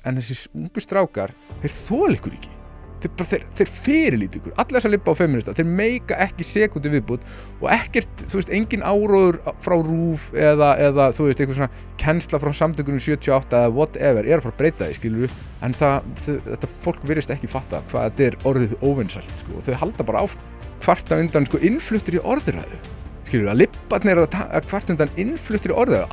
en þessi ungu strákar, þeir þola ykkur ekki. Þeir fyrirlíti ykkur, allir þess að libba á feminista, þeir meika ekki sekúndu viðbútt og ekkert, þú veist, engin áróður frá RÚV eða þú veist, eitthvað svona kennsla frá samtökunum 78 eða whatever, að fara að breyta því, skilur en þetta fólk virðist ekki fatta hvað þetta er orðið óvinsælt, sko, og þau halda bara á kvarta undan, sko, innfluttur í orðræðu, skilur að libbarnir að kvarta undan innfluttur í orðræðu,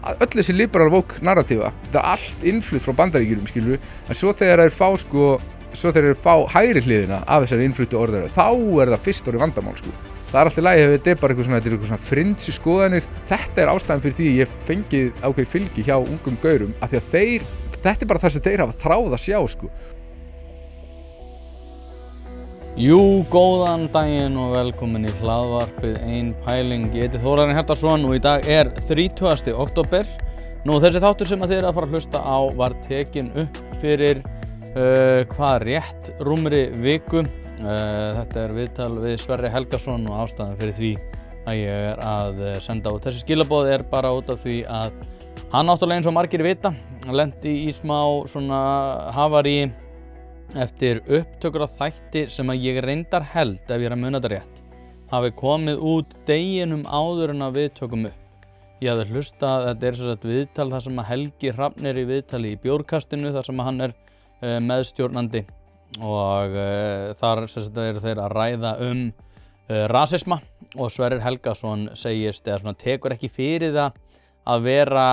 öll þessi liberal woke narratífa, þetta er allt innflutt frá Bandaríkjunum, skilur en svo þegar þeir fá hægri hliðina af þessari innfluttu orðræðu, þá það fyrst orðið vandamál, sko. Það er alltaf í lagi ef þetta er bara eitthvað svona frinsi skoðanir. Þetta er ástæðan fyrir því ég fengið ákveðið fylgi hjá ungum gaurum, af því að þetta er bara það sem þeir hafa þráð að sjá, sko. Jú, góðan daginn og velkomin í hlaðvarpið Ein pæling. Ég heiti Þórarinn Hjartarson og í dag er 30. október. Nú, þessi þáttur sem þið að fara að hlusta á var tekin upp fyrir rétt rúmri viku. Þetta er viðtal við Sverri Helgason og ástæðan fyrir því að ég er að senda út. Þessi skilaboð er bara út af því að hann náttúrulega eins og margir vita lenti í smá svona havarí eftir upptökur á þætti sem að ég reyndar held, ef ég er að muna þetta rétt, hafi komið út deginum áður en að við tökum upp. Ég hafði hlustað, þetta er sem sagt viðtal þar sem að Helgi Hrafn er í viðtali í Bjórkastinu þar sem að hann er meðstjórnandi og þar sem sagt eru þeir að ræða rasisma og Sverrir Helgason segist eða svona tekur ekki fyrir það að vera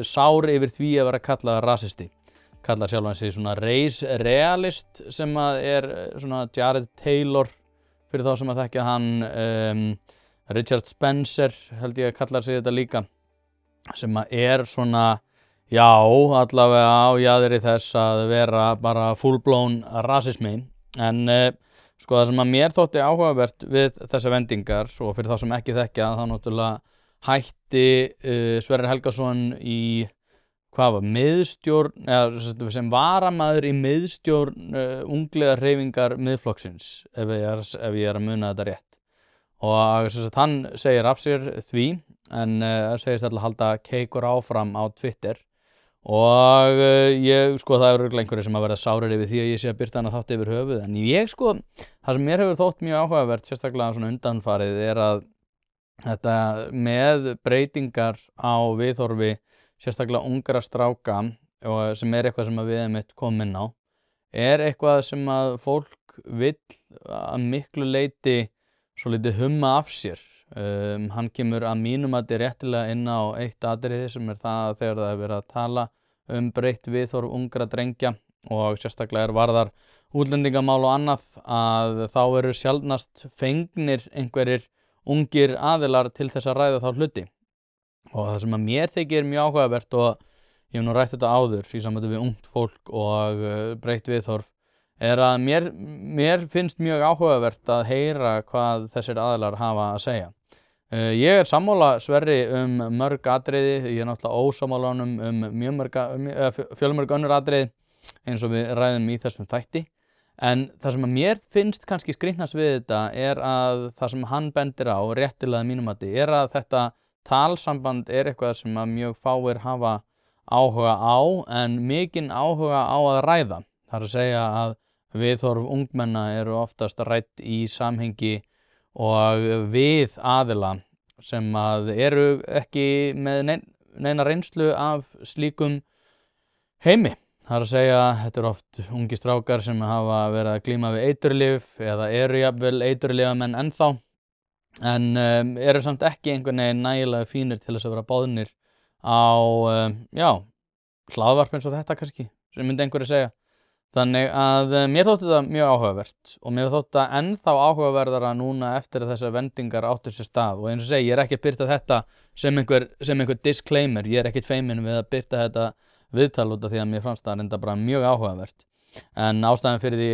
sár yfir því að vera kallað rasisti. Kallar sjálfan sig svona race realist sem að er svona Jared Taylor fyrir þá sem að þekkja hann, Richard Spencer held ég að kallar sig þetta líka, sem að er svona, já, allavega á jaðri þess að vera bara full-blown rasismi. En sko það sem að mér þótti áhugavert við þessar vendingar og fyrir þá sem ekki þekkja, þá náttúrulega hætti Sverrir Helgason í miðstjórn, eða sem varamaður í miðstjórn ungliðahreyfingar Miðflokksins, ef ég er að muna þetta rétt. Og hann segir af sér því, en segist alltaf halda keikur áfram á Twitter. Og sko það eru einhverjir sem að verða sárir yfir því að ég sé að birta hana þátt yfir höfuð. En sko, það sem mér hefur þótt mjög áhugavert, sérstaklega svona undanfarið, er að þetta með breytingar á viðhorfi sérstaklega ungra stráka og sem er eitthvað sem að við einmitt komum inn á, er eitthvað sem að fólk vill að miklu leyti svolítið humma af sér. Hann kemur að mínum að réttilega inn á eitt atriði sem er það að þegar það er verið að tala breytt viðhorf ungra drengja og sérstaklega varðar útlendingamál og annað, að þá eru sjaldnast fengnir einhverjir ungir aðilar til þess að ræða þá hluti. Og það sem að mér þykir mjög áhugavert, og ég hef nú rætt þetta áður í sambandi við ungt fólk og breytt viðhorf, er að mér finnst mjög áhugavert að heyra hvað þessir aðilar hafa að segja. Ég er sammála Sverri mörg atriði, ég er náttúrulega ósammála honum fjölmörg önnur atriði eins og við ræðum í þessum þætti. En það sem að mér finnst kannski skrýtnast við þetta er að það sem hann bendir á, réttilega mínum mati, er að þetta talsamband er eitthvað sem að mjög fáir hafa áhuga á en mikinn áhuga á að ræða. Það er að segja að viðhorf ungmenna eru oftast rædd í samhengi og við aðila sem að eru ekki með neina reynslu af slíkum heimi. Það er að segja að þetta eru oft ungi strákar sem hafa verið að glíma við eiturlyf eða eru jafnvel eiturlyfamenn ennþá, en eru samt ekki einhvern veginn nægilega fínir til þess að vera boðnir á, hlaðvarp eins og þetta kannski, sem myndi einhverju segja. Þannig að mér þótti þetta mjög áhugavert og mér þótti þetta ennþá áhugaverðara núna eftir að þessar vendingar áttu sér stað. Og eins og segi, ég er ekki að birta þetta sem einhver disclaimer, ég er ekkit feiminn við að birta þetta viðtal út af því að mér fannst það reynda bara mjög áhugavert. En ástæðan fyrir því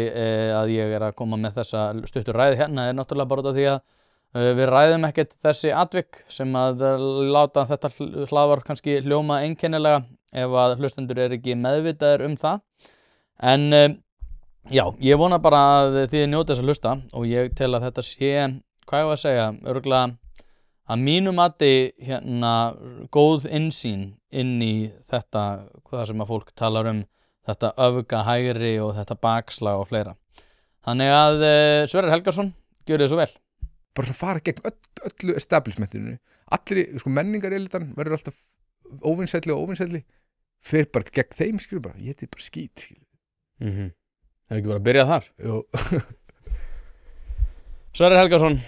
að ég er að koma með þessa stuttu ræði hérna er náttúrulega bara út af því að við ræðum ekkert þessi atvik sem að láta þetta hlaðvarp kannski hljóma einkennilega ef að hlustendur er ekki meðvitaðir það. En já, ég vona bara að þið njótið þess að hlusta og ég tel að þetta sé, hvað ég var að segja, örugglega að mínu mati hérna góð innsýn inn í þetta, hvað sem að fólk talar þetta öfga hægri og þetta bakslag og fleira. Þannig að Sverrir Helgason, gjörið svo vel. Bara svo fara gegn öllu establishmentinu. Allir, sko, menningarelitan verður alltaf óvinsælli, fer bara gegn þeim, skilur bara, ég er bara skít, skilur. Hefur ekki bara að byrja þar? Jú. Sverrir Helgason,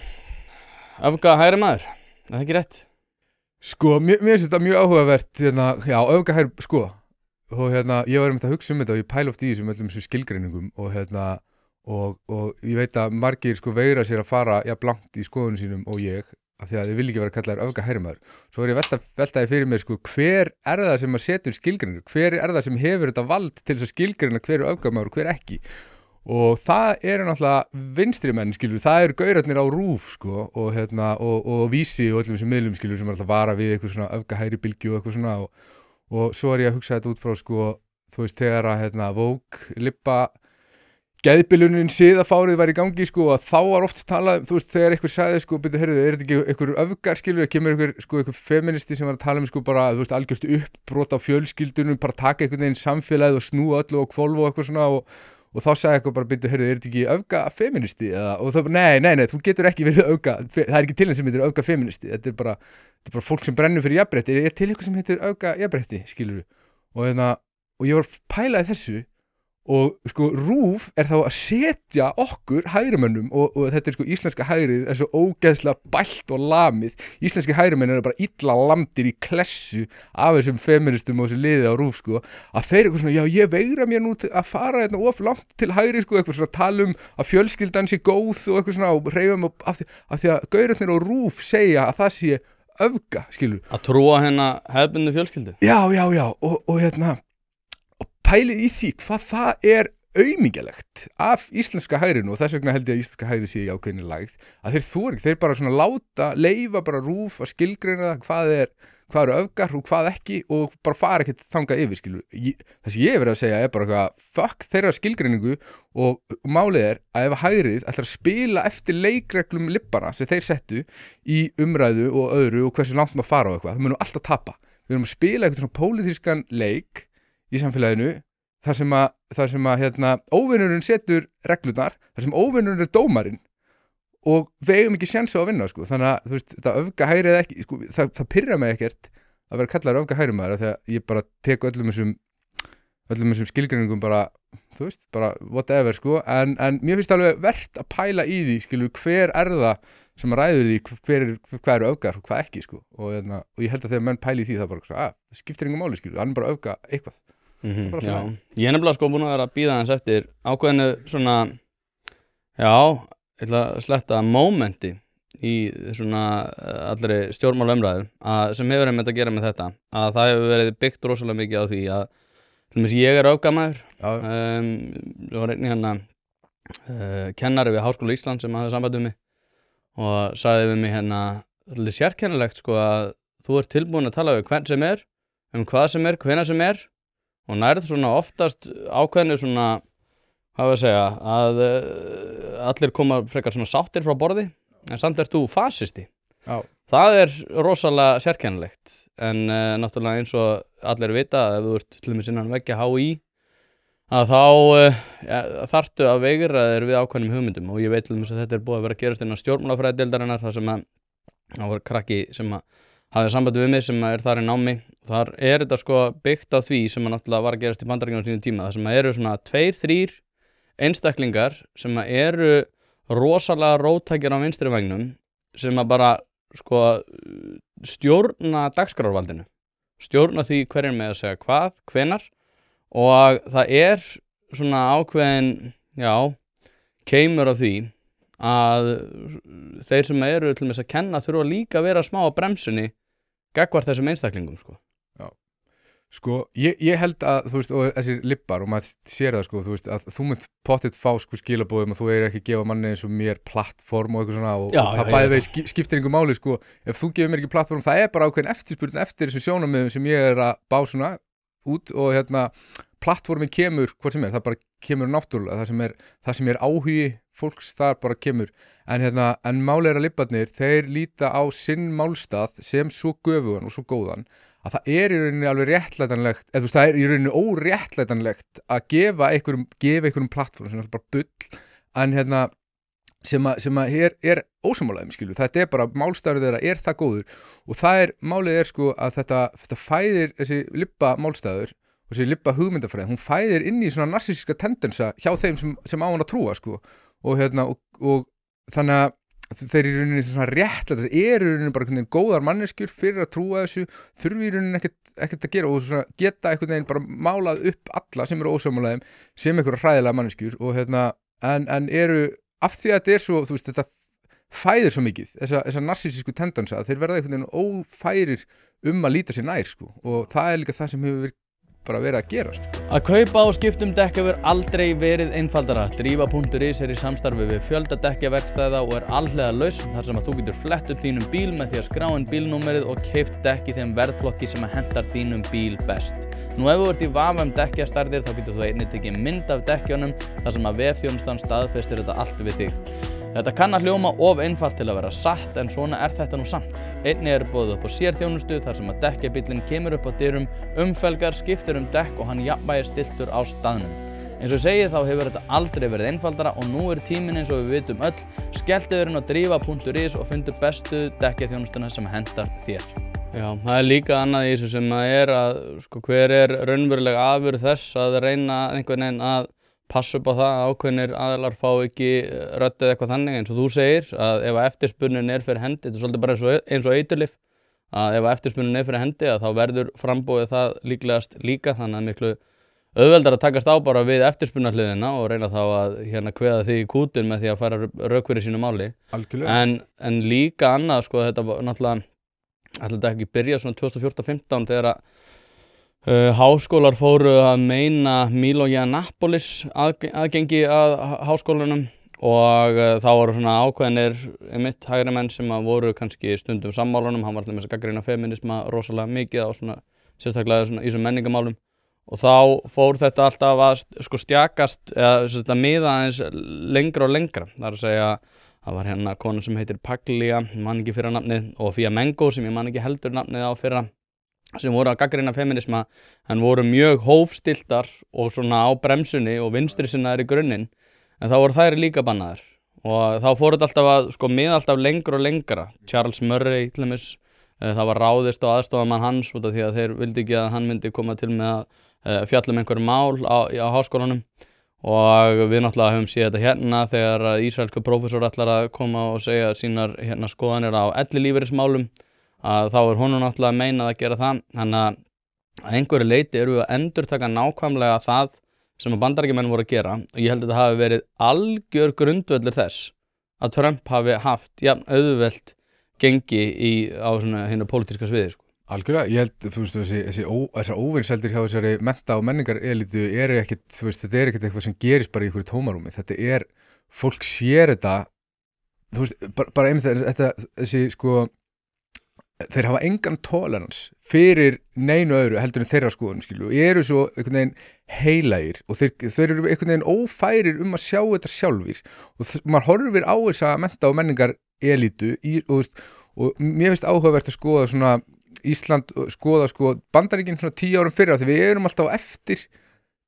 öfga hægri maður, er það ekki rétt? Sko, mér finnst þetta mjög áhugavert, hérna, já, öfga hægri, sko, og hérna, ég var að hugsa þetta og ég pæla oft í þessum öllum skilgreiningum og hérna, og ég veit að margir sko veigra sér að fara blankt í skoðunum sínum og ég, af því að þið vil ekki vera kallaðir öfga hægri maður. Svo er ég veltaði fyrir mér, sko, hver er það sem að setur skilgreiningu? Hver er það sem hefur þetta vald til þess að skilgreina hver er öfga maður og hver ekki? Og það eru náttúrulega vinstri menn, skilur, það eru gaurarnir á RÚV, sko, og hérna, og Vísi og öllum þessum miðlum, skilur, sem er alltaf vara við eitthvað svona öfga hægri bylgju og eitthvað svona, og svo er ég að hugsa þetta út frá, sko, þú veist, þegar að, hérna, Vogue, Libba, geðbilunin siðafárið var í gangi, sko, að þá var oft talað, þú veist, þegar einhver sagði, sko, byrju, heyrðu, er þetta ekki einhver öfgar, skilur, kemur einhver feministi sem var að tala sko bara, þú veist, algjörst uppbrot á fjölskyldunum, bara taka einhvern veginn samfélagið og snúa öllu og hvolfa og eitthvað svona og þá sagði eitthvað bara, byrju, heyrðu, er þetta ekki öfga feministi og það bara, nei, þú getur ekki verið öfga, það er ekki til enn sem heitir öfga feministi, þetta er bara fólk sem brennur fyrir jafnrétti, er til eitthvað sem heitir öfga jafnrétti, skilur og ég var pælaði þessu og sko RÚV er þá að setja okkur hægrimönnum og þetta er sko íslenska hægrið er svo ógeðslega bælt og lamið. Íslenski hægrimenn eru bara illa lamdir í klessu af þessum feministum og þessu liði á RÚV sko að þeir eitthvað svona, já ég veigra mér nú að fara hérna of langt til hægri sko eitthvað svona tala að fjölskyldan sé góð og eitthvað svona og reyfum af því að gaurarnir á RÚV segja að það sé öfga, skilur. Að trúa hérna hefðbundnu fjölskyldu. Já og hérna pælið í því hvað það er aumingjalegt af íslenska hægrinu og þess vegna held ég að íslenska hægri sé í ákveðinni lægð að þeir bara svona leyfa bara RÚV að skilgreina það hvað eru öfgar og hvað ekki og bara fara ekkert þangað yfir, skilur. Það sem ég verið að segja er bara eitthvað fuck þeirra skilgreiningu og málið er að ef hægrið ætlar að spila eftir leikreglum libbana sem þeir settu í umræðu og öðru og hversu langt maður fara á eitthvað, það munum alltaf tapa. Við erum að spila eitthvað svona pólitískan leik í samfélaginu þar sem að hérna, óvinnurinn setur reglurnar, þar sem óvinnurinn er dómarinn og við eigum ekki séns á að vinna sko. Þannig að þú veist, þetta öfga hægri eða ekki sko, það pirrar mig ekkert að vera kallaður öfga hægri maður þegar ég bara tek öllum þessum skilgreiningum bara, þú veist, bara whatever sko, en mér finnst alveg verðt að pæla í því, skilur, hver er það sem ræður því hvað eru öfgar og hvað ekki sko, og ég held að þegar menn pæli í því það bara, það skiptir engum máli, skilur, hann er bara öfga eitthvað. Já, ég er nefnilega sko búin að vera að bíða hans eftir ákveðinu svona, já, ég ætla að sletta momenti í svona allri stjórnmálaumræðu sem hefur einmitt að gera með þetta, að það hefur verið byggt rosalega mikið á því að til dæmis ég er öfgamaður, ég var einnig hérna kennari við Háskóla Íslands sem hafði samband við mig og sagði við mig hérna, þetta er sérkennilegt sko að þú ert tilbúin að tala við hvern sem er, hvað sem er, hvenær sem er og nærð svona oftast ákveðinu svona, hvað að segja, að allir koma frekar svona sáttir frá borði, en samt ert þú fasisti. Já. Það er rosalega sérkennilegt, en náttúrulega eins og allir vita að ef þú ert til dæmis innan veggja HÍ, að þá þarftu að veigra þér við ákveðnum hugmyndum og ég veit til dæmis að þetta er búið að vera að gerast innan stjórnmálafræðideildarinnar þar sem að það var krakki sem að hafði sambandi við mig sem er þar í námi og þar er þetta sko byggt á því sem að náttúrulega var að gerast í Bandaríkjunum á sínum tíma þar sem að eru svona 2-3 einstaklingar sem að eru rosalega róttækir á vinstri vægnum sem að bara sko stjórna dagskrárvaldinu, stjórna því hverjir með að segja hvað, hvenar og það er svona ákveðin, já, keimur af því að þeir sem eru til þess að kenna þurfa líka að vera smá á bremsunni gagnvart þessum einstaklingum sko. Já. Sko, ég held að, þú veist, og þessir libbar og maður sér það sko, þú veist, að þú munt pottitt fá sko skilabóðum að þú ekki að gefa manni eins og mér plattform og eitthvað svona og það bæði vegi skiptir einhver máli sko, ef þú gefur mér ekki plattform, það er bara ákveðin eftirspurn eftir þessu sjónarmiðum sem ég er að bá svona út og plattformin kemur hvort sem það bara kemur náttúrulega það sem er áhugi fólks það bara kemur en málið að libbarnir þeir líta á sinn málstað sem svo göfugan og svo góðan að það í rauninni alveg réttlætanlegt eða það í rauninni óréttlætanlegt að gefa einhverjum plattform sem er bara bull en sem er ósammálaðum skilur, þetta bara málstafur þeirra það góður og málið sko að þetta fæðir þessi libba málstafur og þessi libba hugmyndafræði, hún fæðir inn í svona narsisíska tendensa hjá þeim sem á hann að trúa sko og þannig að þeir í rauninni svona réttlætt þeir í rauninni bara einhvern veginn góðar manneskjur fyrir að trúa þessu, þurfi í rauninni ekkert að gera og svona geta einhvern veginn bara málað upp alla sem eru ósammálaðum sem einhverja hræðilega manneskjur og en eru af því að þetta svo, þú veist, þetta fæðir svo mikið, þessa narsisísku tendensa að þeir verða einhvern veginn ófærir að líta sér nær, sko, og það líka það sem hefur bara verið að gerast. Að kaupa og skipta dekk hefur aldrei verið einfaldara. Drífa.is í samstarfi við fjölda dekkjaverkstæða og alhliða lausn þar sem að þú getur flett upp þínum bíl með því að skrá inn bílnúmerið og keypt dekk í þeim verðflokki sem hentar þínum bíl best. Nú ef þú ert í vafa dekkjastærðir þá getur þú einnig tekið mynd af dekkjunum þar sem að vefþjónustan staðfestir þetta allt við þig. Þetta kann að hljóma of einfalt til að vera satt en svona þetta nú samt. Einnig boðið upp á sérþjónustu þar sem að dekkjabíllinn kemur upp á dyrum, umfelgar, skiptir dekk og hann jafnvægir stilltur á staðnum. Eins og segið þá hefur þetta aldrei verið einfaldara og nú tíminn eins og við vitum öll. Skelltu inn á drífa.is og fundu bestu dekkjaþjónustuna sem hentar þér. Já, það líka annað í þessu sem að sko, hver raunverulega afurð þess að reyna einhvern veginn að passa upp á það að ákveðnir aðilar fá ekki rödd eða eitthvað þannig eins og þú segir að ef eftirspurnin fyrir hendi, þetta svolítið bara eins og eiturlyf, að ef eftirspurnin fyrir hendi að þá verður framboðið það líklegast líka þannig að miklu auðveldar að takast á bara við eftirspurnarhliðina og reyna þá að kveða því í kútin með því að fara rök fyrir sínu máli. Algjörlega. En líka annað sko þetta var náttúrulega ætli þetta ekki byrja svona 2014-15 þegar að háskólar fóru að meina Milo Yiannopoulos aðgengi að háskólanum og þá voru svona ákveðnir einmitt hægri menn sem voru kannski stundum sammálunum, hann var alltaf með þess að gagnrýna feminisma rosalega mikið á svona sérstaklega svona í þessum menningamálum og þá fór þetta alltaf að sko stjakast eða miða aðeins lengra og lengra. Það að segja það var kona sem heitir Paglia, man ekki fyrra nafnið og Fia Mengo sem ég man ekki heldur nafnið á fyrra sem voru að gagnrýna feminisma en voru mjög hófstiltar og svona á bremsunni og vinstri sinnaðir í grunninn en þá voru þær líka bannaðar og þá fór þetta alltaf að sko miða alltaf lengra og lengra. Charles Murray til dæmis, það var ráðist á aðstoðarmann hans út af því að þeir vildi ekki að hann myndi koma til með að fjalla einhver mál á háskólanum og við náttúrulega höfum séð þetta þegar ísraelsku prófessor ætlar að koma og segja sínar skoðanir á ellilífeyrismálum að þá honum náttúrulega meinað að gera það. Þannig að einhverju leyti við að endurtaka nákvæmlega það sem að Bandaríkjamenn voru að gera og ég held að þetta hafi verið algjör grundvöllur þess að Trump hafi haft jafn auðvelt gengi á hinu pólitíska sviði sko. Algjörlega, ég held, þú veist, þessar óvinseldir hjá þessari mennta- og menningarelítu ekkert, þú veist, þetta ekkert eitthvað sem gerist bara í einhverju tómarúmi, þetta fólk sér þetta, þú veist, bara einmitt þetta, þessi, sko, þeir hafa engan tolerans fyrir neinu öðru heldur en þeirra skoðun, skilju, og eru svo einhvern veginn heilagir og þeir eru einhvern veginn ófærir að sjá þetta sjálfir og maður horfir á þessa mennta- og menningarelítu og mér finnst áhugavert að skoða svona Ísland skoða Bandaríkin svona 10 árum fyrir því við erum alltaf eftir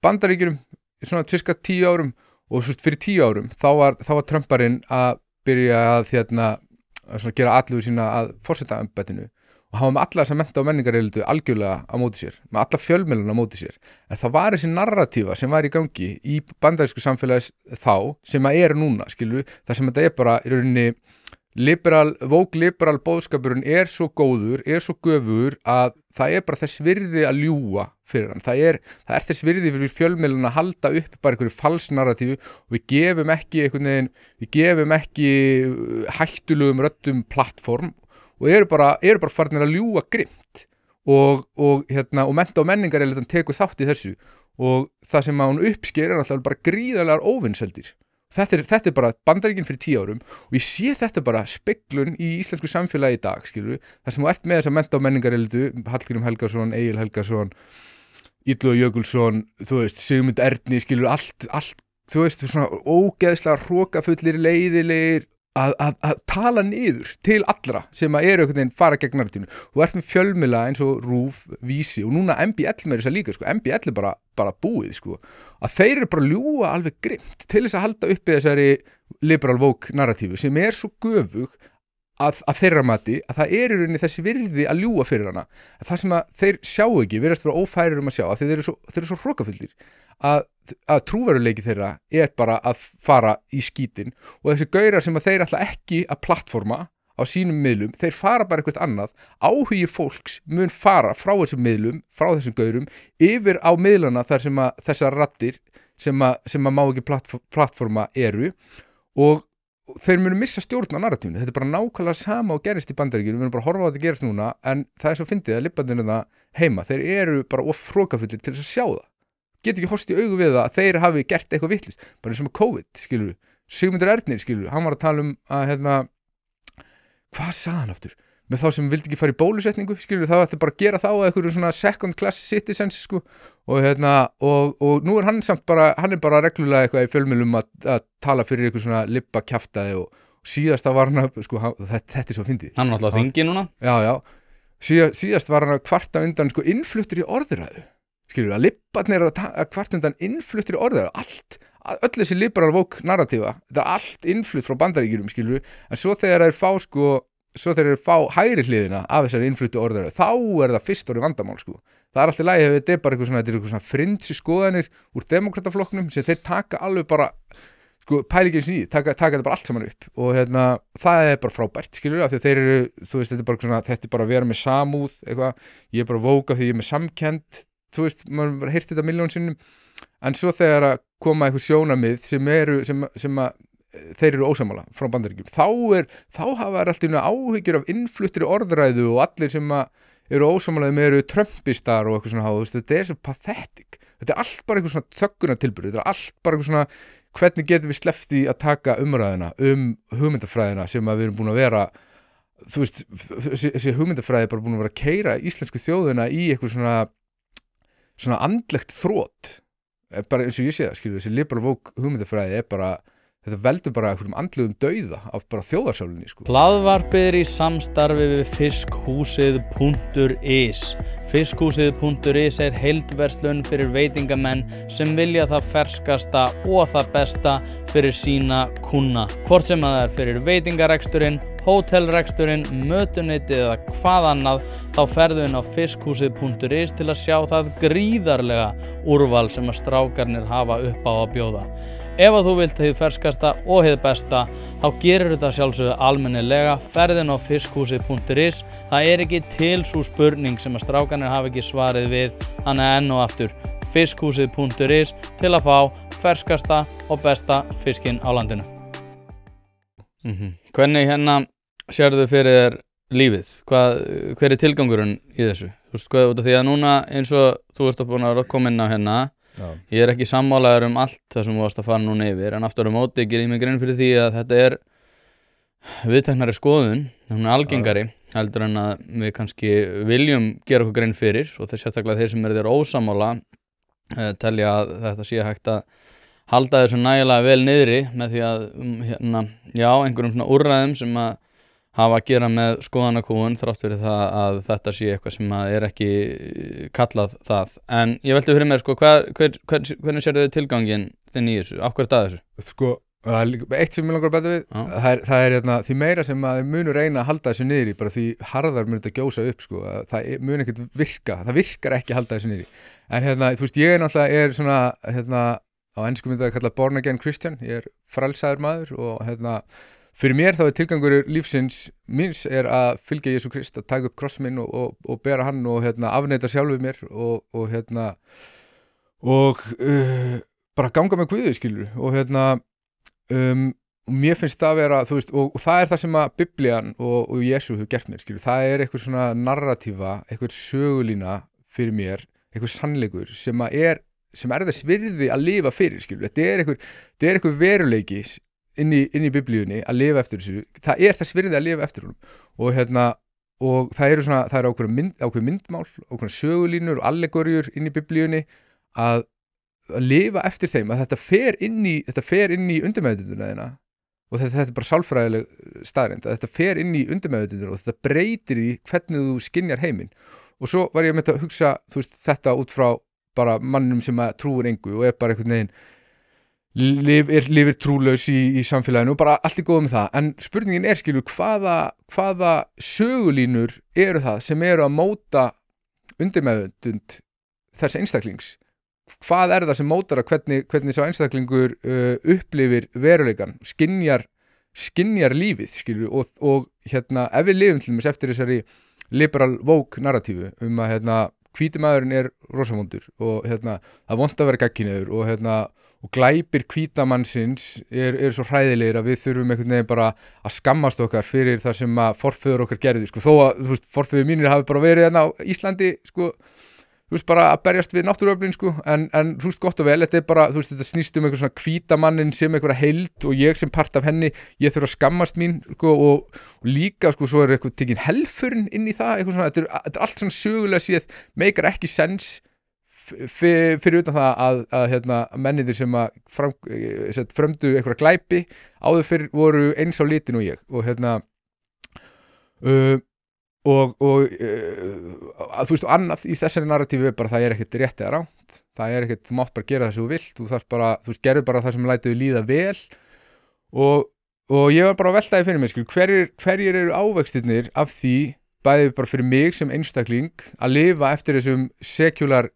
Bandaríkjunum svona cirka 10 árum og fyrir 10 árum þá var Trumparinn að byrja að gera allugu sína að forsetaembættinu og hann var með alla þessa mennta- og menningarelítu algjörlega á móti sér, með alla fjölmiðlana á móti sér en það var þessi narratífa sem var í gangi í bandarísku samfélagis þá sem að núna, skilur það sem þetta bara í rauninni woke-liberal boðskapurinn svo góður, svo göfugur að það bara þess virði að ljúga fyrir hann. Það þess virði fyrir fjölmiðlana að halda upp bara einhverju falsnarratífu og við gefum ekki hættulugum röddum plattform og eru bara farnir að ljúga grimmt og mennta- og menningarelítan tekur þátt í þessu og það sem að hún uppsker alltaf bara gríðarlegar óvinseldir. Þetta bara Bandaríkin fyrir 10 árum og ég sé þetta bara speglun í íslensku samfélagi í dag, skilur þar sem þú ert með þessa mennta- og menningarelítu, Hallgrímur Helgason, Egil Helgason, Illuga Jökulsson, þú veist, Sigmund Erni, skilur allt, þú veist, svona ógeðslega hrokafullir, leiðilegir, að tala niður til allra sem að eru einhvern veginn fara gegn narratífinu. Þú ert með fjölmiðla eins og RÚV, Vísi og núna MBL með þess að líka, sko, MBL bara búið, sko, að þeir eru bara að ljúga alveg grimt til þess að halda uppi þessari liberal woke narratífu sem svo göfug að þeirra mati að það í rauninni þessi virði að ljúga fyrir hana. Það sem að þeir sjá ekki, virðast vera ófærir að sjá, að þeir eru svo hrokafullir að trúveruleiki þeirra bara að fara í skítin og þessi gaurar sem að þeir ætla ekki að plattforma á sínum miðlum, þeir fara bara eitthvað annað. Áhugi fólks mun fara frá þessum miðlum, frá þessum gaurum yfir á miðlana þar sem að þessar raddir sem að má ekki plattforma eru og þeir munu missa stjórn á narratífinu. Þetta bara nákvæmlega sama og gerist í Bandaríkjunum, við erum bara að horfa á þetta gerast núna en það svo fyndið að libbandirna heima, þeir eru bara of hrokafullir til þess að sjá það. Get ekki horfst í augu við það að þeir hafi gert eitthvað vitlaust, bara eins og með COVID, skilur við. Sigmundur Ernir, skilur við, hann var að tala um að, hvað sagði hann aftur? Með þá sem vildi ekki fara í bólusetningu, skilur við, þá ætti bara að gera þá að einhverju svona second class citizens, sko, og nú hann samt bara, hann bara reglulega eitthvað í fjölmiðlum að tala fyrir eitthvað svona libba kjaftaði og síðast það var hann, sko, þetta svo fyndið. Hann var alltaf á þingi núna? Já, síðast var hann að kvarta undan, sko, innfluttur í orðræðu. Skilur við, að libbarnir að kvart undan innfluttir í orðið, öll þessi liberal woke narratífa, þetta allt innflutt frá Bandaríkjunum, skilur við, en svo þegar þeir fá hægri hliðina af þessari innfluttu orðið, þá það fyrst orðið vandamál, sko. Það alltaf lægi hefur þetta bara eitthvað svona frinsi skoðanir úr demokrataflokknum sem þeir taka alveg bara, sko, pæli ekki eins og taka þetta bara allt saman upp og það bara frábært, skilur við, af því að þeir eru, þú veist, þetta bara að vera með samúð, eitthvað, ég bara woke af því ég með samkennd. Þú veist, maður bara heyrt þetta milljón sinnum en svo þegar að koma eitthvað sjónarmið sem að þeir eru ósammála frá Bandaríkjum þá hafa þær alltaf áhyggjur af innfluttri orðræðu og allir sem að eru ósammálaðum eru trumpistar og eitthvað svona, þetta svo pathetic, þetta allt bara eitthvað svona þöggunartilburð, þetta allt bara eitthvað svona hvernig getum við sleppt í að taka umræðina hugmyndafræðina sem að við erum búin að vera, þú veist, þessi hugmyndafræði bara búin að vera að keyra íslensku þjóðina í eitthvað svona andlegt þrótt, bara eins og ég sé það, skilur, þessi liberal woke hugmyndafræði bara, þetta veldur bara einhverjum andlegum dauða af bara þjóðarsálunni, sko. Hlaðvarpið í samstarfi við fiskhúsið.is. Fiskhúsið.is heildverslun fyrir veitingamenn sem vilja það ferskasta og það besta fyrir sína kúnna. Hvort sem það fyrir veitingareksturinn, hótelreksturinn, mötuneytið eða hvað annað, þá ferðu inn á fiskhúsið.is til að sjá það gríðarlega úrval sem að strákarnir hafa upp á að bjóða. Ef að þú vilt hið ferskasta og hið besta, þá gerir þetta sjálfsögðu almennilega, ferðin á fiskhúsið.is. Það ekki til sú spurning sem að strákarnir hafa ekki svarið við, þannig enn og aftur fiskhúsið.is til að fá ferskasta og besta fiskinn á landinu. Hvernig sérðu fyrir þér lífið? Hver tilgangurinn í þessu? Þú veist hvað, út af því að núna eins og þú ert búin að koma inn á ég ekki sammálaður allt það sem þú varst að fara núna yfir, en aftur á móti gerir ég mig grein fyrir því að þetta viðteknari skoðun, hún algengari heldur en að við kannski viljum gera okkur grein fyrir og það sérstaklega þeir sem eru þér ósammála telja að þetta sé hægt að halda þessu nægilega vel niðri með því að einhverjum svona úrræðum sem að hafa að gera með skoðanakúgun þrátt fyrir það að þetta sé eitthvað sem að ekki kallað það. En ég velti fyrir mér, sko, hvernig sérðu þið tilgangin þinn í þessu? Af hverju þessu? Sko, eitt sem ég langar að bæta við, það því meira sem að þið munu reyna að halda þessu niðri, bara því harðar mun þetta gjósa upp, sko, það mun ekkert virka, það virkar ekki að halda þessu niðri. En þú veist, ég náttúrulega svona, á ensku myndi það kalla born again Christian, ég frelsaður maður og fyrir mér þá tilgangur lífsins míns að fylgja Jesú Krist og taka upp kross minn og bera hann og afneita sjálfur mér og bara ganga með Guði, skilur og mér finnst það að vera, þú veist, og það það sem að Biblían og Jesú hefur gert mér, skilur, það eitthvað svona narratífa, eitthvað sögulína fyrir mér, eitthvað sannleikur sem þess virði að lifa fyrir, skilur, þetta eitthvað veruleiki inn í biblíunni að lifa eftir þessu, það þess virði að lifa eftir honum og og það eru ákveð myndmál, ákveð sögulínur og allegorjur inn í biblíunni að lifa eftir þeim, að þetta fer inn í undirmeðvitundina þína og þetta er bara sálfræðileg staðreynd að þetta fer inn í undirmeðvitundina og þetta breytir því hvernig þú skynjar heiminn og svo var ég með að hugsa þetta út frá bara mannum sem að trúir engu og bara einhvern veginn lifir trúlaus í samfélaginu og bara allt góð með það, en spurningin skilur hvaða sögulínur eru það sem eru að móta undirmeðvitund þess einstaklings, hvað það sem mótar að hvernig sá einstaklingur upplifir veruleikan, skynjar lífið skilur, og ef við lifum til dæmis eftir þessari liberal woke narratífu að hvíti maðurinn rosamvondur og það vont að vera gagnkynhneigður og glæpir hvítamannsins er svo hræðilegir að við þurfum einhvern veginn bara að skammast okkar fyrir það sem að forfeður okkar gerðu, þó að forfeður mínir hafi bara verið á Íslandi bara að berjast við náttúruöflin en gott og vel, þetta bara þetta snýst einhver svona hvítamannin sem einhverja heild og ég sem part af henni, ég þurf að skammast mín og líka svo eitthvað tekin helfurinn inn í það, þetta er allt svona sögulega séð, meikar ekki sens fyrir utan það að menninir sem að frömdu einhverja glæpi áður fyrir voru eins á litin og ég og annað í þessari narratífi bara það ekkert rétt eða rangt, það ekkert, þú mátt bara gera það sem þú vilt, þú þarf bara, gerðu bara það sem lætur líða vel og ég var bara að veltaði fyrir mig, hverjir eru ávextirnir af því, bæði bara fyrir mig sem einstakling að lifa eftir þessum secular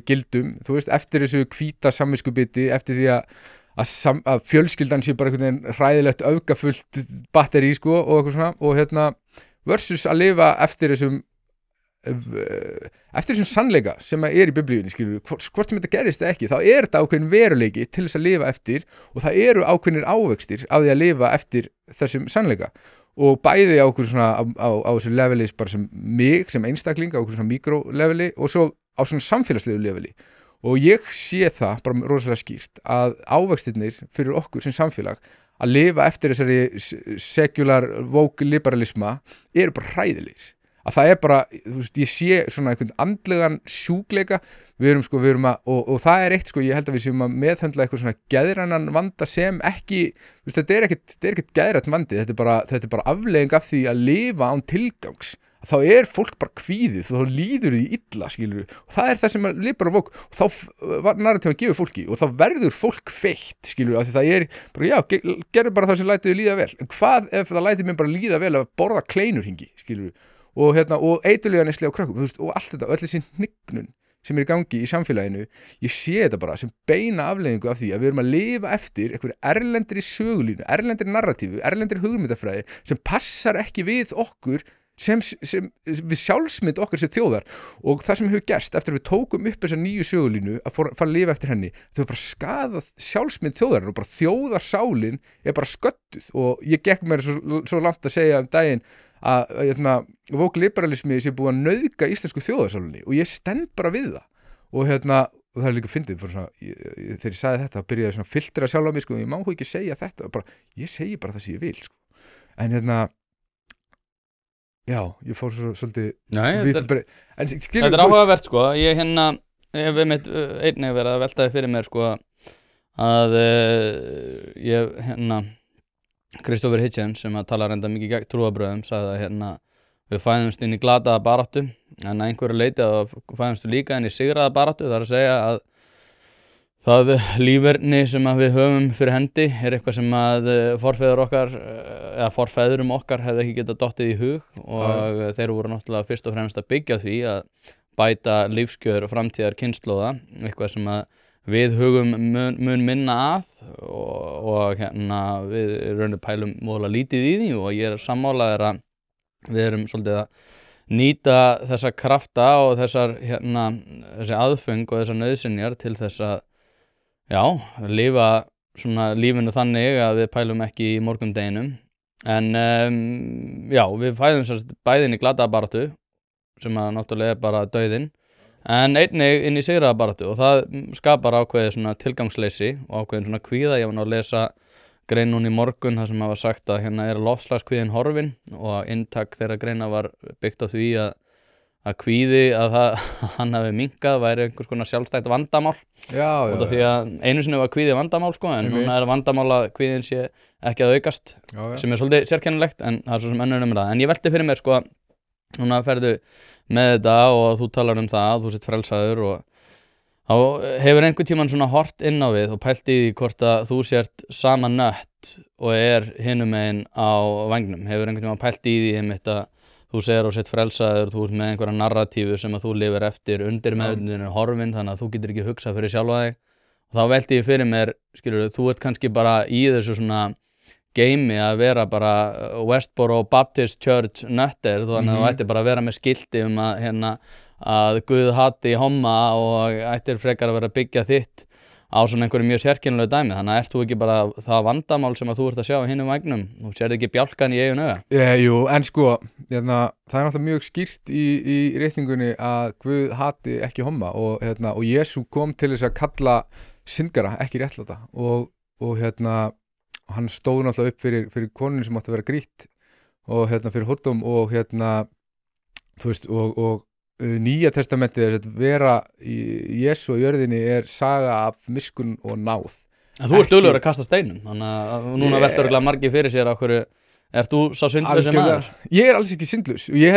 gildum, eftir þessu hvíta samviskubiti, eftir því að fjölskyldan sé bara einhvern veginn hræðilegt öfgafullt batteri og eitthvað svona og versus að lifa eftir þessum sannleika sem í biblíunni hvort sem þetta gerist eða ekki, þá þetta ákveðin veruleiki til þess að lifa eftir og það eru ákveðinir ávextir af því að lifa eftir þessum sannleika og bæði á okkur svona á þessu leveli bara sem mig, sem einstakling á okkur svona mikroleveli og svo á svona samfélagslegu leveli og ég sé það bara rosalega skýrt að ávextirnir fyrir okkur sem samfélag að lifa eftir þessari secular woke liberalisma eru bara hræðilegir að það bara, ég sé svona einhvern andlegan sjúkleika við erum og það eitt ég held að við séum að meðhöndla eitthvað svona geðrænan vanda sem ekki, þetta ekkert geðrænt vandi, þetta er bara afleiðing af því að lifa án tilgangs þá fólk bara kvíðið, þá líður því illa skilur, og það það sem liberal woke og þá var narratífan gefið fólki og þá verður fólk feitt skilur, af því það bara, já, gerðu bara það sem lætur því líða vel, en hvað ef það lætur mér bara líða vel að borða kleinurhingi skilur, og eiturlyfja neyslu á krökkum, og allt þetta, öll þessi hnignun sem í gangi í samfélaginu, ég sé þetta bara sem beina afleiðingu af því að við erum að lifa eftir einhverju erlendri sögulínu, erlendri narratífu, erlendri hugmyndafræði sem passar ekki við okkur sem við sjálfsmynd okkar sem þjóðar og það sem hefur gerst eftir að við tókum upp þessa nýju sögulínu að fara að lifa eftir henni, þau hefur bara skadað sjálfsmynd þjóðar og bara þjóðarsálin bara sködduð og ég gekk mér svo langt að segja daginn að woke liberalismi sé búið að nauðga íslensku þjóðarsálinni og ég stend bara við það og það líka fyndið þegar ég sagði þetta, byrjaði svona að filtra sjálf á mig ég má ekki segja þetta, ég segi bara það sem ég vil en já, ég fór svolítið þetta áhugavert ég hef einnig verið að veltaði fyrir mér að ég Christopher Hitchens sem að tala reynda mikið gegn trúarbrögðum sagði að við fæðumst inn í glataða baráttu en að einhverju leyti að fæðumst líka inn í sigraða baráttu, það að segja að það líferni sem að við höfum fyrir hendi eitthvað sem að forfeðurum okkar hefði ekki getað dottið í hug og þeir voru náttúrulega fyrst og fremst að byggja því að bæta lífskjör og framtíðar kynslóða, eitthvað sem að við hugum mun minna að og við raunir pælum móðulega lítið í því og ég sammálaður að við erum svolítið að nýta þessa krafta og þessi aðföng og þessar nauðsynjar til þess að lifa svona lífinu þannig að við pælum ekki í morgundeginum en við fæðum bæðin í glatabaráttu sem að náttúrulega bara dauðinn en einnig inn í sigraðabaráttu og það skapar ákveðið svona tilgangsleysi og ákveðin svona kvíða ég var að lesa grein núna í morgun þar sem hafa sagt að hérna er loftslagskvíðin horfin og inntak þeirra greina var byggt á því að kvíði að hann hafi minnkað væri einhvers konar sjálfstætt vandamál út af því að einu sinni var kvíði vandamál sko, en núna er vandamál að kvíðin sé ekki að aukast sem er svolítið sérkennilegt en það er svo sem önnur umræða. En ég velti fyrir mér sko, núna ferðu með þetta og þú talar um það að þú sett frelsaður og þá hefur einhvern tímann svona hort inn á við og pælt í því hvort að þú sért sama nött og er hinum megin á vængnum. Hefur einhvern tímann pælt í því einmitt að þú segir og sett frelsaður, þú ert með einhverja narratífu sem að þú lifir eftir undir meðvitundin er horfin þannig að þú getur ekki hugsað fyrir sjálfa þig. Og þá velti ég fyrir mér, skilur þú ert kannski bara í þessu svona geimi að vera bara Westboro Baptist Church nöttir þannig að þú ættir bara að vera með skilti að hérna að Guð hati homma og ættir frekar að vera að byggja þitt á svona einhverju mjög sérkennilegu dæmi þannig að ert þú ekki bara það vandamál sem að þú ert að sjá hinum vægnum þú sérð ekki bjálkan í eigin auga Jú, en sko, það er náttúrulega mjög skýrt í réttingunni að Guð hati ekki homma og Jesú kom til þess að kalla syndgara, ekki réttláta og hann stóð náttúrulega upp fyrir konunni sem átti að vera grýtt og fyrir hóttum og þú veist og Nýja testamentið er að vera í Jesú á jörðinni er saga af miskun og náð. En þú ert duglegur að kasta steinum, þannig að núna velta örugglega margir fyrir sér af hverju, ert þú sá syndlaus sem maður? Ég er alls ekki syndlaus og ég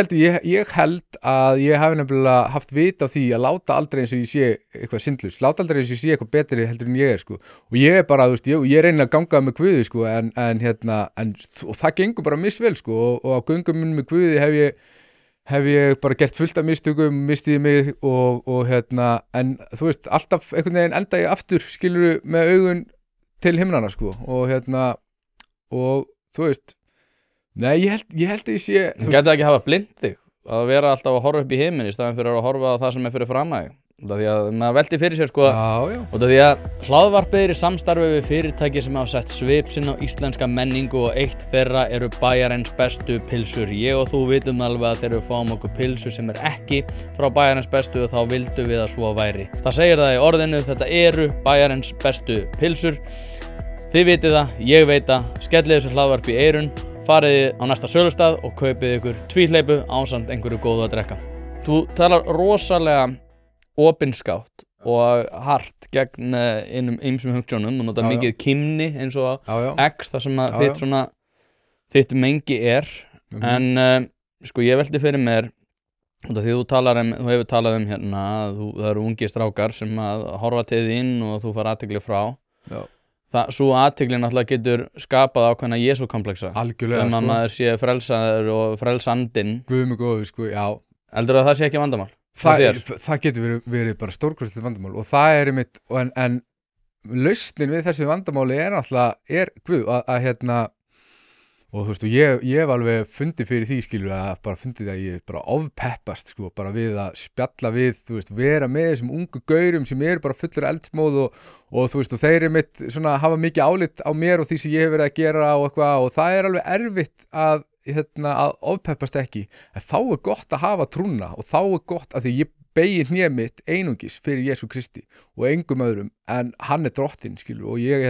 held að ég hafi nefnilega haft vit á því að láta aldrei eins og ég sé eitthvað syndlaus, láta aldrei eins og ég sé eitthvað betri heldur en ég er sko. Og ég er bara, þú veist, ég reyni að ganga með Guði sko en og það gengur bara misvel sko og á göngum minn með Guði hef ég bara gert fullt af mistökum, mistiði mig og en þú veist, alltaf einhvern veginn enda ég aftur, skilurðu, með augun til himnana, sko, og þú veist, nei, ég held að ég sé... Þú getur ekki hafa blind þig, að vera alltaf að horfa upp í himinn í staðan fyrir að horfa á það sem er fyrir fram að þig. Því að maður velti fyrir sér sko út af því að hlaðvarpið er í samstarfi við fyrirtæki sem hafa sett svip sinn á íslenska menningu og eitt þeirra eru Bæjarins bestu pylsur. Ég og þú vitum alveg að þegar við fáum okkur pylsu sem er ekki frá Bæjarins bestu og þá vildum við að svo væri. Það segir það í orðinu, þetta eru Bæjarins bestu pylsur. Þið vitið það, ég veit það, skellið þessu hlaðvarpi í eyrun, farið á næsta sölustað og kaupið ykkur tvíhleypu ásamt einhverju góðu að drekka. Þú talar rosalega opinskátt og hart gegn einum ýmsum hugsunum og nota mikið kímni eins og X þar sem að þitt mengi er en sko ég velti fyrir mér því þú hefur talað hérna það eru ungir strákar sem að horfa til þín og þú fær athygli frá svo athygli náttúrulega getur skapað ákveðna Jesúkomplexa algjörlega að maður sé frelsaður og frelsandinn Guð mig góður sko, já heldur að það sé ekki vandamál? Það getur verið bara stórkostlegt vandamál og það er einmitt en lausnin við þessi vandamáli er náttúrulega Guð að og þú veist og ég hef alveg fundið fyrir því skilur að bara fundið að ég bara ofpeppast sko bara við að spjalla við þú veist vera með þessum ungu gaurum sem eru bara fullur eldsmóð og þú veist og þeir einmitt svona hafa mikið álit á mér og því sem ég hef verið að gera og eitthvað og það er alveg erfitt að ofpeppast ekki en þá er gott að hafa trúna og þá er gott að því ég beygi hné mitt einungis fyrir Jesú Kristi og engum öðrum en hann er drottinn skilur og ég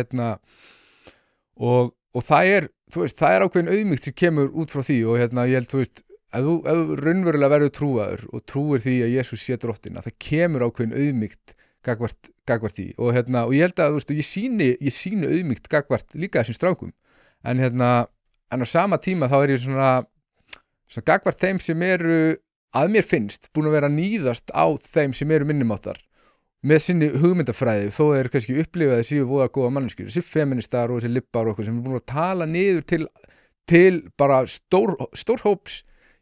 og það er þú veist það er ákveðin auðmýkt sem kemur út frá því og ég held þú veist ef þú raunverulega verður trúaður og trúir því að Jesús sé drottinn að það kemur ákveðin auðmýkt gagvart því og og ég held að þú veist og ég sýni auðmýkt gagvart líka þessum strákum en á sama tíma þá er ég svona gagvart þeim sem eru að mér finnst búin að vera að níðast á þeim sem eru minnumáttar með sinni hugmyndafræði þó er kannski upplifað þessi voða góða manneskjur þessi feministar og þessi lippar og eitthvað sem er búin að tala niður til bara stórhóps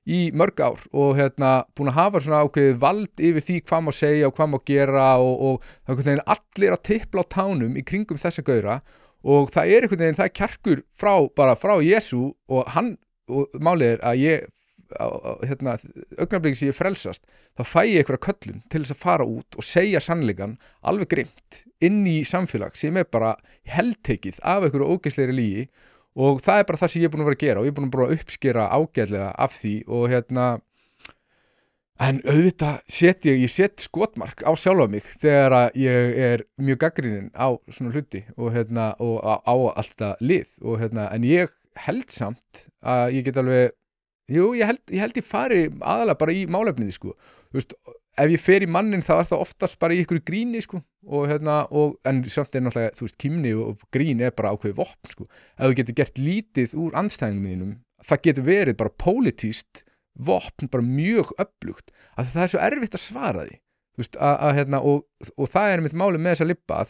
í mörg ár og búin að hafa svona ákveðið vald yfir því hvað má segja og hvað má gera og það er allir að tippla á tánum í kringum þessa gaura og það er einhvern veginn, það er kjarkur frá Jesú og málið er að ég augnablik sem ég frelsast þá fæ ég einhverja köllun til þess að fara út og segja sannleikann alveg grimt inn í samfélag sem er bara heltekið af einhverju ógeðslegri lygi og það er bara það sem ég er búin að vera að gera og ég er búin að uppskera ágætlega af því og En auðvitað ég set skotmark á sjálfa mig þegar að ég mjög gagnrýninn á svona hluti og á allt þetta lið og en ég held samt að ég get alveg, ég held ég fari aðalega bara í málefnið sko. Þú veist, ef ég fer í mannin þá það oftast bara í ykkur gríni sko og en samt náttúrulega, þú veist, kímni og grín bara ákveðið vopn sko. Ef þú getur gert lítið úr andstæðingum þínum, það getur verið bara pólitískt vopn bara mjög öflugt að það svo erfitt að svara því þú veist, og það mitt máli með þessa libba að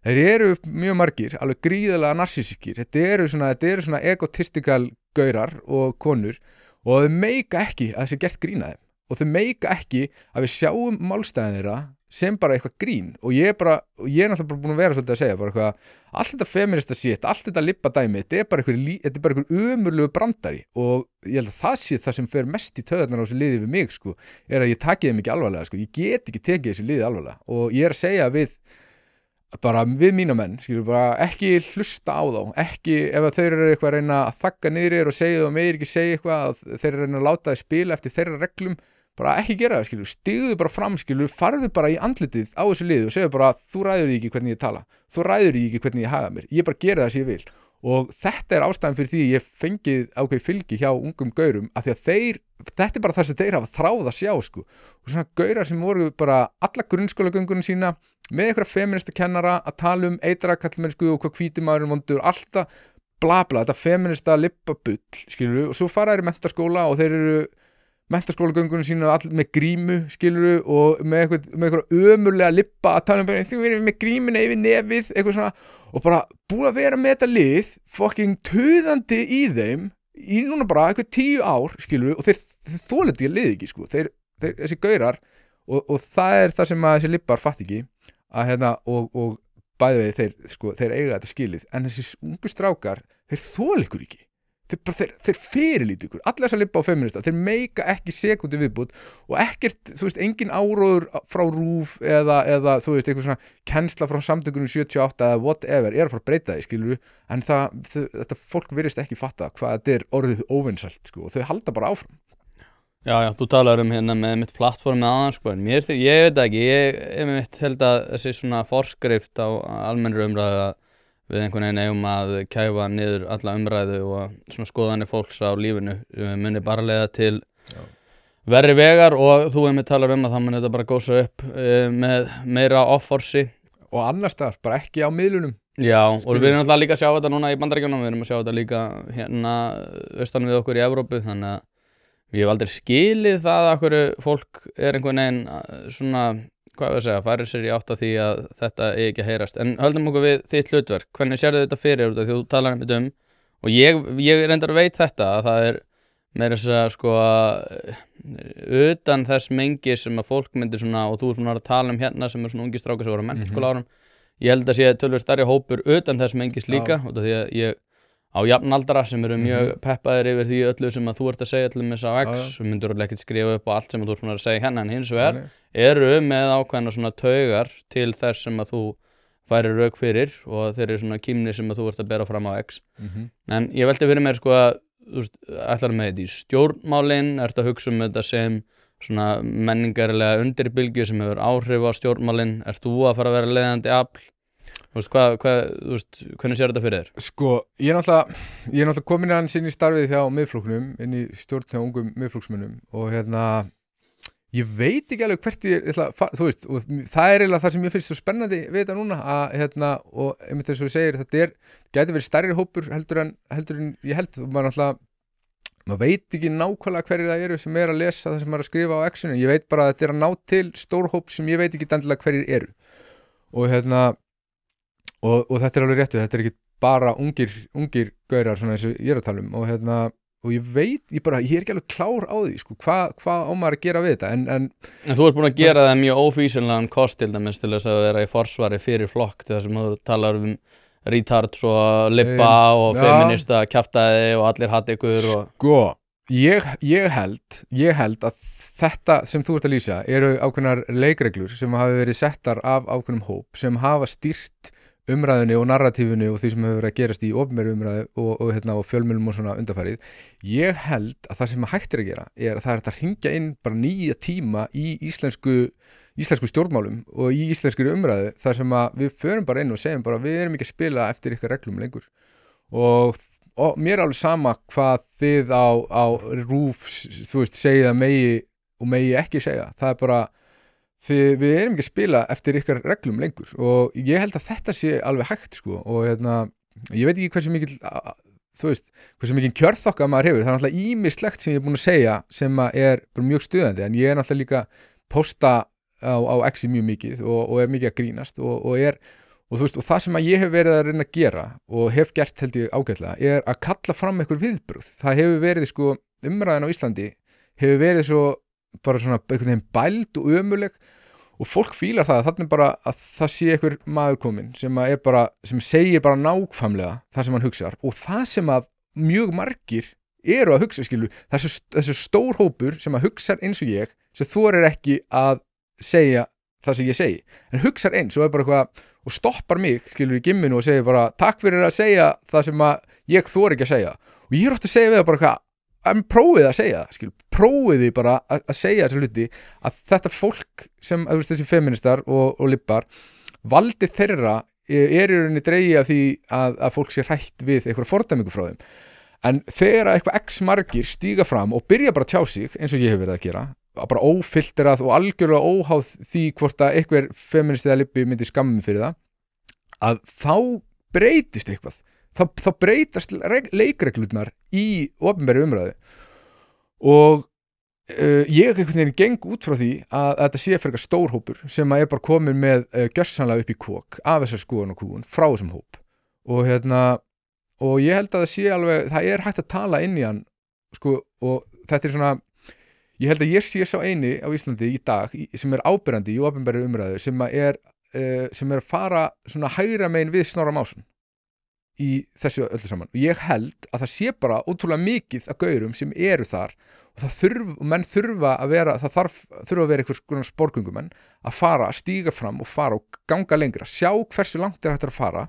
þeir eru mjög margir alveg gríðarlega narsískir þetta eru svona egotistikal gaurar og konur og þau meika ekki að það sé gert grín að þeim og þau meika ekki að við sjáum málstæðin þeirra sem bara eitthvað grín og ég náttúrulega bara búin að vera svolítið að segja bara eitthvað, allt þetta feminista shit, allt þetta libba dæmi, þetta er bara einhver ömurlegu brandari og ég held að það sé það sem fer mest í taugarnar á þessu liði við mig sko, að ég taki þeim ekki alvarlega sko, ég get ekki tekið þessu liði alvarlega og ég að segja við mína menn, skilur bara ekki hlusta á þá, ekki ef þeir eru eitthvað að reyna að þagga niður og segja og meir ekki segja eitthvað, þeir eru að reyna að láta þeir spila eftir þeirra reglum bara ekki gera það, skilur, stigðu bara fram, skilur, farðu bara í andlitið á þessu liði og segja bara, þú ræður ekki hvernig ég tala, þú ræður ekki hvernig ég haga mér, ég bara gera það sem ég vil og þetta er ástæðan fyrir því ég fengið ákveð fylgi hjá ungum gaurum af því að þetta er bara það sem þeir hafa þráð að sjá, sko, og svona gaurar sem voru bara alla grunnskólagöngunum sína með einhverja feminista kennara að tala eitra kallmennsku og hvað hvíti maðurinn vondur, alltaf bla bla, þetta feminista libba bull, skilur, og svo fara þeir í menntaskóla og þeir eru menntaskólagöngunum sína með grímu, skiluru, og með eitthvað ömurlega libba að tala þú verður með grímuna yfir nefið, eitthvað svona, og bara búið að vera með þetta lið, fucking tuðandi í þeim, í núna bara eitthvað 10 ár, skiluru, og þeir þolandi að liði ekki, sko, þessi gaurar, og það er það sem að þessi libbar fatt ekki, að og bæði við þeir eiga þetta skilið, en þessi ungu strákar, þeir þoli ykkur ekki. Þeir fyrirlíti ykkur, allir þess að libba á feminista þeir meika ekki sekúndu viðbútt og ekkert, þú veist, engin áróður frá RÚV eða þú veist, eitthvað svona kennsla frá samtökunum 78 eða whatever, að fara að breyta því, skilur en þetta fólk virðist ekki fatta hvað þetta er orðið óvinsælt, sko, og þau halda bara áfram. Já, þú talar með mitt plattform með aðan, sko, en ég veit ekki, ég held að þessi svona forskrift á almennri umræðu að við einhvern veginn eigum að kæfa niður alla umræðu og svona skoðanir fólks á lífinu muni bara leiða til verri vegar og þú talar að það muni þetta bara gósa upp með meira offorsi og annars þar, bara ekki á miðlunum. Já, og við erum alltaf líka að sjá þetta núna í Bandaríkjunum, við erum að sjá þetta líka hérna austan við okkur í Evrópu, þannig að ég hef aldrei skilið það að hverju fólk einhvern veginn svona hvað ég segja, færir sér í átt að því að þetta ekki að heyrast, en höldum okkur við þitt hlutverk, hvernig sérðu þetta fyrir því þú talar um og ég reyndar að veit þetta, að það er meira þess að sko utan þess mengi sem að fólk myndi svona, og þú svona að tala hérna sem svona ungi strákar sem voru á menntaskóla árum, ég held að sé tölvöld stærri hópur utan þess mengis líka, út af því að ég á jafnaldra sem eru mjög peppaðir yfir því öllu sem að þú ert að segja allir með þess á X og myndur ekkert skrifa upp á allt sem þú ert að segja hérna, en hins vegar eru með ákveðna svona taugar til þess sem að þú færir rauk fyrir og þeir eru svona kímni sem að þú ert að bera fram á X en ég velti fyrir mér sko að þú veist, ætlar með þetta í stjórnmálin, ert að hugsa þetta sem svona menningarlega undirbylgju sem hefur áhrif á stjórnmálin, ert þú að fara að vera leiðandi afl? Þú veist, hvernig sér þetta fyrir þér? Sko, ég er náttúrulega komin aðeins inn í starfið hjá Miðflokknum, inn í stjórn hjá ungum Miðflokksmönnum og ég veit ekki alveg hvert ég ætla að þú veist, og það er eiginlega það sem ég finnst svo spennandi við þetta núna að og einmitt eins og ég segir, þetta gæti verið stærri hópur heldur en ég held og maður veit ekki nákvæmlega hverjir það eru sem að lesa það sem að skrifa á X-inu, ég veit bara að þetta að ná til stór hóp sem ég veit ekki endilega hverjir eru og þetta alveg réttu, þetta ekki bara ungir gaurar svona eins og ég að tala um og ég veit, ég er ekki alveg klár á því sko, hvað á maður að gera við þetta en þú ert búin að gera það mjög ófýsilegan kost til dæmis til þess að vera í forsvari fyrir flokk til þess að þú talar retards og libba og feminista kjaftaði og allir hatt ykkur Sko, ég held að þetta sem þú ert að lýsa eru ákveðnar leikreglur sem hafa verið settar af ákveðnum hóp sem hafa stýrt umræðunni og narratífunni og því sem hefur verið að gerast í opinberri umræðu og fjölmiðlum og svona undanfarið. Ég held að það sem hægt að gera að það hægt að hringja inn bara nýja tíma í íslensku stjórnmálum og í íslenskri umræðu þar sem að við förum bara inn og segjum bara við erum ekki að spila eftir ykkar reglum lengur og mér er alveg sama hvað þið á RÚV segið að megi ekki segja, það er bara við erum ekki að spila eftir ykkar reglum lengur og ég held að þetta sé alveg hægt sko og ég veit ekki hversu mikil kjörþokka maður hefur, það er náttúrulega ýmislegt sem ég er búin að segja sem er bara mjög stuðandi en ég er náttúrulega líka posta á X mjög mikið og er mikið að grínast og það sem að ég hef verið að reyna að gera og hef gert held ég ágætlega er að kalla fram einhver viðbrögð, það hefur verið sko umræðan á Íslandi hefur verið svo bara svona einhvern veginn bæld og ömuleg og fólk fílar það að þannig bara að það sé einhver maður kominn sem segir bara nákvæmlega það sem hann hugsar og það sem að mjög margir eru að hugsa þessu stór hópur sem að hugsar eins og ég sem þorir ekki að segja það sem ég segi en hugsar eins og er bara eitthvað og stoppar mig í gimminu og segir bara takk fyrir að segja það sem að ég þori ekki að segja og ég er ofta að segja við það bara eitthvað en prófið að segja það, prófiði bara að segja þessu hluti að þetta fólk sem, þessi feministar og lippar, valdi þeirra er í rauninni dregið af því að fólk sé hrætt við einhverja fordæmingu frá þeim. En þegar eitthvað x margir stíga fram og byrja bara að tjá sig, eins og ég hef verið að gera, bara ófilterað og algjörlega óháð því hvort að einhver feministi eða lippi myndi skammið fyrir það, að þá breytist eitthvað. Þá breytast leikreglurnar í opinberri umræðu og ég einhvern veginn geng út frá því að þetta sé frekar stór hópur sem að er bara komin með gjörsamlega upp í kok af þessar skoðun og kúgun frá þessum hóp og ég held að það sé alveg, það er hægt að tala inn í hann sko, og þetta er svona ég held að ég sé sá eini á Íslandi í dag sem er áberandi í opinberri umræðu sem er að fara svona hægra megin við Snorra Másson í þessu öllu saman og ég held að það sé bara ótrúlega mikið af gaurum sem eru þar og menn þurfa að vera þurfa að vera einhvers konar sporgöngumenn að fara, að stíga fram og fara og ganga lengra, sjá hversu langt er hægt að fara.